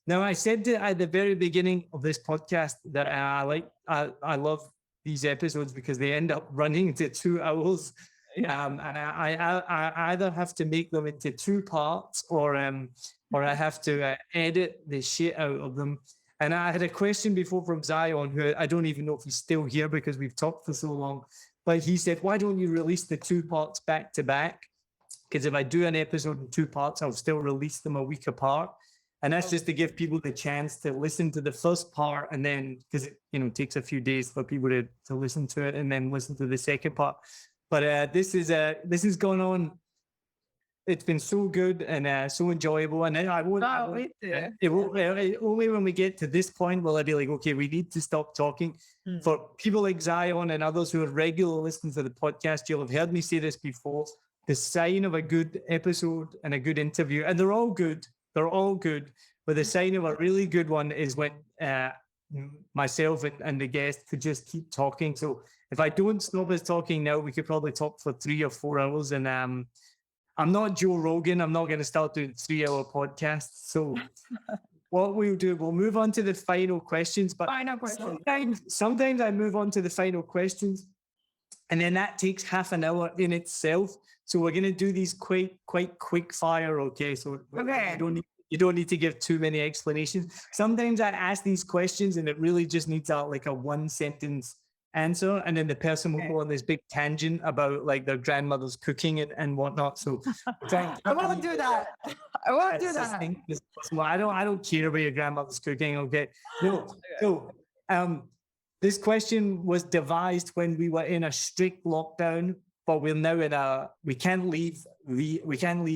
Now, I said at the very beginning of this podcast that I love these episodes because they end up running to 2 hours. Yeah. And I either have to make them into two parts or I have to edit the shit out of them. And I had a question before from Zion, who I don't even know if he's still here because we've talked for so long. But he said, why don't you release the two parts back to back? Because if I do an episode in two parts, I'll still release them a week apart. And that's just to give people the chance to listen to the first part and then, because it takes a few days for people to listen to it and then listen to the second part. But this is going on. It's been so good and so enjoyable. And I won't, I Oh, won't me too. it won't, only when we get to this point will I be like, okay, we need to stop talking. Mm. For people like Zion and others who are regular listeners to the podcast, you'll have heard me say this before. The sign of a good episode and a good interview, and they're all good. They're all good. But the sign of a really good one is when myself and the guest could just keep talking. So if I don't stop us talking now, we could probably talk for 3 or 4 hours. And I'm not Joe Rogan. I'm not going to start doing 3-hour podcasts. So what we'll do, we'll move on to the final questions. But Final question. sometimes I move on to the final questions, and then that takes half an hour in itself. So we're going to do these quite quick fire. Okay, so Okay. you don't need to give too many explanations. Sometimes I ask these questions, and it really just needs like a 1-sentence answer, and then the person will go on this big tangent about like their grandmother's cooking and whatnot. So I won't do that. I won't do that. I don't care about your grandmother's cooking. Okay, no. So this question was devised when we were in a strict lockdown, but we're now we can't leave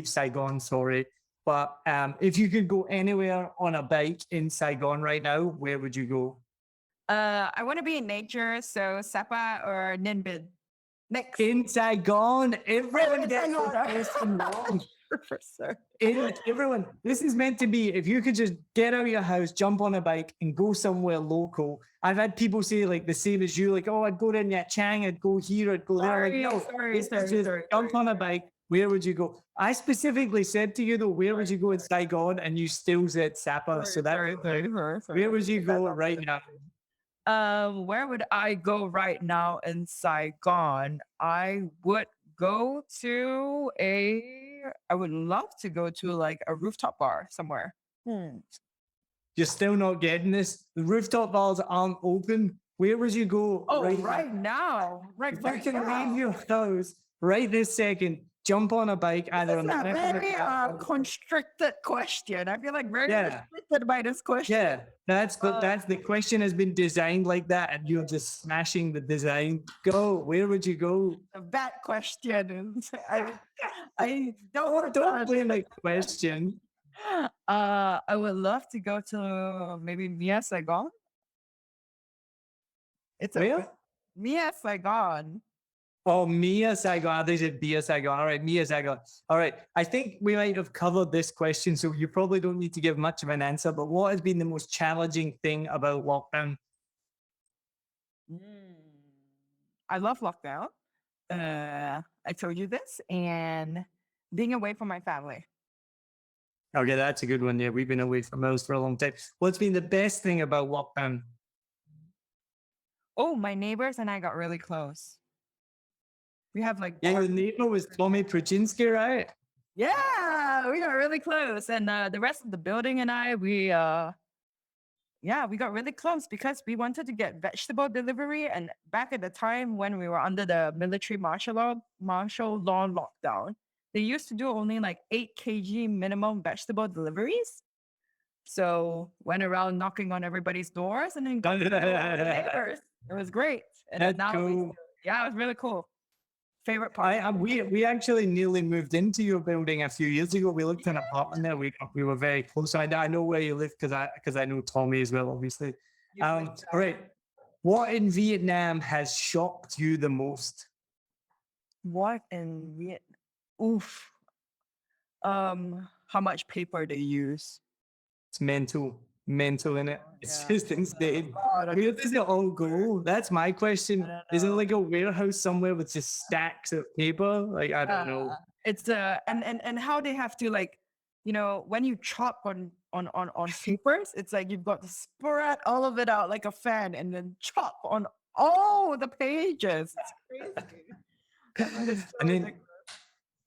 Saigon. Sorry, but if you could go anywhere on a bike in Saigon right now, where would you go? I want to be in nature, so Sapa or Ninh. Next. In Saigon, everyone in gets the Saigon. question wrong. Sir. Everyone, this is meant to be, if you could just get out of your house, jump on a bike and go somewhere local. I've had people say like the same as you, like, oh, I'd go to Nha Trang, I'd go here, I'd go there. Like, no, Sorry. jump on a bike. Where would you go? I specifically said to you though, where would you go in Saigon? And you still said Sapa. So Sorry. where would you go right now? Where would I go right now in Saigon? I would love to go to like a rooftop bar somewhere. You're still not getting this. The rooftop bars aren't open. Where would you go? Right now. Right If you can leave your house right this second, jump on a bike either on That's a very constricted question. I feel like very constricted by this question. Yeah, that's the question has been designed like that, and you're just smashing the design. Go. Where would you go? A bad question. I Don't blame the question. I would love to go to maybe Mia Saigon. It's Where? Mia Saigon. Oh, Mia Saigon. They said Mia Saigon. All right, Mia Saigon. All right. I think we might have covered this question, so you probably don't need to give much of an answer. But what has been the most challenging thing about lockdown? I love lockdown. I told you this, and being away from my family. Okay, that's a good one. Yeah, we've been away from ours for a long time. What's been the best thing about lockdown? Oh, my neighbors and I got really close. We have like Yeah, your neighbor was Tommy Pruczynski, right? yeah, we got really close, and the rest of the building and I, we got really close because we wanted to get vegetable delivery. And back at the time when we were under the military martial law lockdown, they used to do only like 8 kg minimum vegetable deliveries. So went around knocking on everybody's doors and then got to know all the neighbors. It was great. And then That's now cool. yeah, it was really cool. Favorite part. We actually nearly moved into your building a few years ago. We looked at an apartment there. We were very close. I know where you live because I know Tommy as well, obviously. All right. What in Vietnam has shocked you the most? What in Vietnam? Oof. How much paper they use. It's mental in it. It's Yeah. just insane. Where does it all go? That's my question. Is it like a warehouse somewhere with just stacks of paper? Like I don't know. It's and how they have to like, when you chop on papers, it's like you've got to spread all of it out like a fan and then chop on all the pages. It's crazy. And then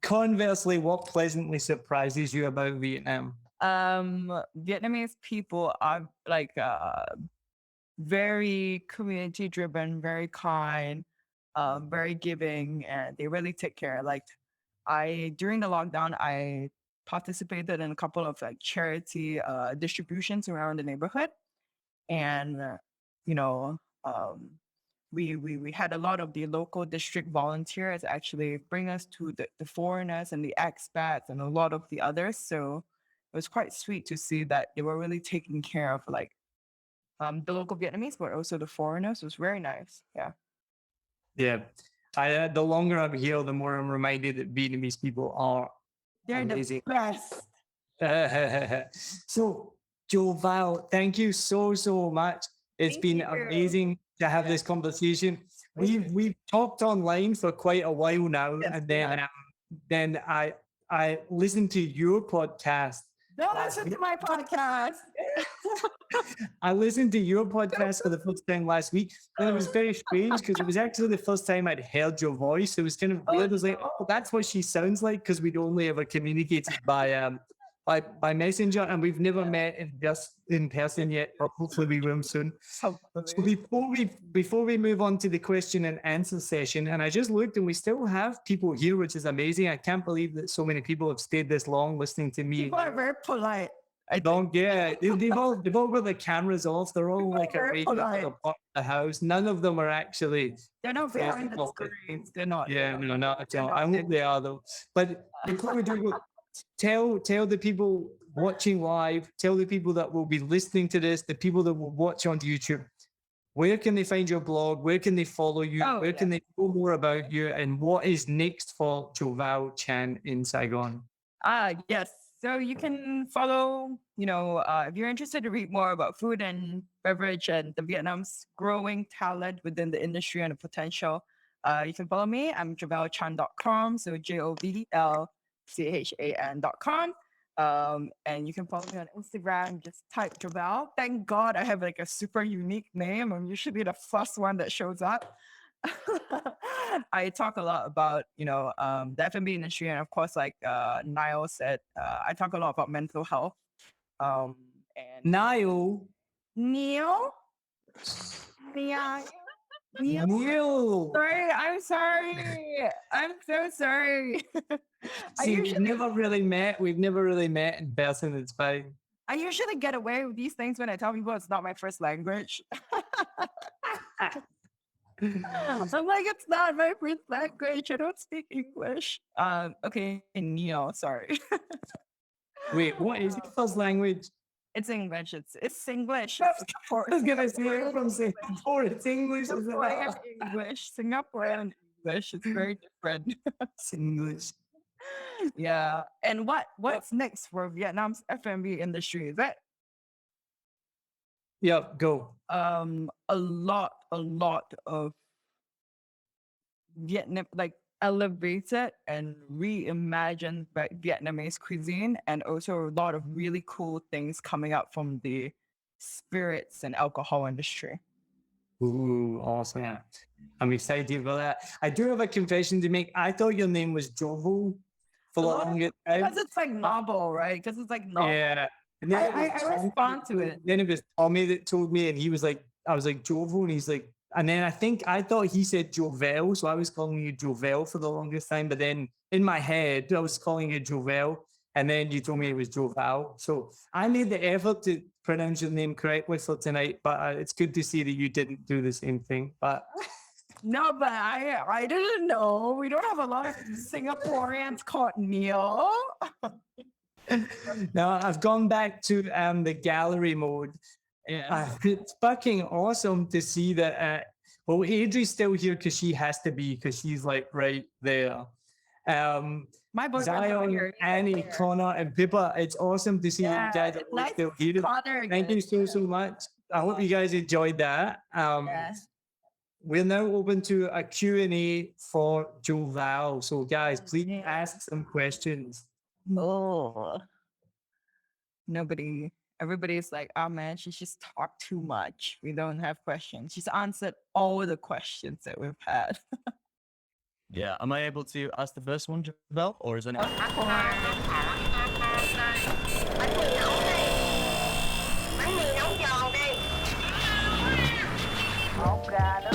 conversely, what pleasantly surprises you about Vietnam? Vietnamese people are like very community driven, very kind, very giving, and they really take care. Like during the lockdown, I participated in a couple of like charity distributions around the neighborhood, and you know, we had a lot of the local district volunteers actually bring us to the foreigners and the expats and a lot of the others. So it was quite sweet to see that they were really taking care of like the local Vietnamese, but also the foreigners. It was very nice. Yeah. Yeah. The longer I'm here, the more I'm reminded that Vietnamese people are They're amazing. the best. So, Jovel, thank you so much. It's Thank been you. amazing to have this conversation. We've talked online for quite a while now, Yes, and we then I listened to your podcast. Don't listen to my podcast. I listened to your podcast for the first time last week, and it was very strange because it was actually the first time I'd heard your voice. It was kind of weird. It was like, oh, that's what she sounds like, because we'd only ever communicated by messenger, and we've never met in person yet, but hopefully we will soon. So before we move on to the question and answer session, and I just looked and we still have people here, which is amazing. I can't believe that so many people have stayed this long listening to me. People are very polite. They've all got the cameras off. They're all like away from the house. None of them are actually. They're not behind the screens. They're not. Yeah, no, not at all. I hope they are though. But before we do, tell the people watching live, tell the people that will be listening to this, the people that will watch on YouTube, where can they find your blog? Where can they follow you? Where can they know more about you? And what is next for Jovel Chan in Saigon? Yes. So you can follow, if you're interested to read more about food and beverage and the Vietnam's growing talent within the industry and the potential, you can follow me. I'm jovelchan.com. So JOVLCHAN.com. And you can follow me on Instagram. Just type Jovel. Thank God I have like a super unique name. I'm usually the first one that shows up. I talk a lot about, the F&B industry. And of course, like Niall said, I talk a lot about mental health. And Niall? Neil? Neil. I'm sorry. I'm so sorry. See, we've never really met in person. It's fine. I usually get away with these things when I tell people it's not my first language. I'm like, it's not my first language. I don't speak English. Okay, Neil, sorry. Wait, what is your first language? It's English. It's English. I was gonna say from Singapore. It's English. English. Singaporean English. It's very different. It's English. Yeah. And what's next for Vietnam's F&B industry? Is that? Yeah, go. A lot of Vietnam, like elevated and reimagined Vietnamese cuisine, and also a lot of really cool things coming up from the spirits and alcohol industry. Ooh, awesome. Yeah. I'm excited about that. I do have a confession to make. I thought your name was Jovel for the longest time. Because it's like novel, right? Because it's like novel. Yeah. And then I respond to it. Then it was Tommy that told me, and he was like, I was like, Jovel, and he's like, and then I thought he said Jovel, so I was calling you Jovel for the longest time. But then in my head, I was calling you Jovel, and then you told me it was Joval. So I made the effort to pronounce your name correctly for tonight, but it's good to see that you didn't do the same thing. But No, but I didn't know. We don't have a lot of Singaporeans called Neil. now I've gone back to the gallery mode. It's fucking awesome to see that. Well, Adri's still here because she has to be, because she's like right there. My boyfriend's over Zion, here. Annie, Connor, and Pippa. It's awesome to see you guys are all nice still here. Connor Thank you again. so much. I hope you guys enjoyed that. Yes. We're now open to a Q&A for Jovel. So guys, please ask some questions. Oh. Everybody's like, oh man, she just talked too much. We don't have questions. She's answered all the questions that we've had. Yeah, am I able to ask the first one, Jovel, or is anyone? Một gà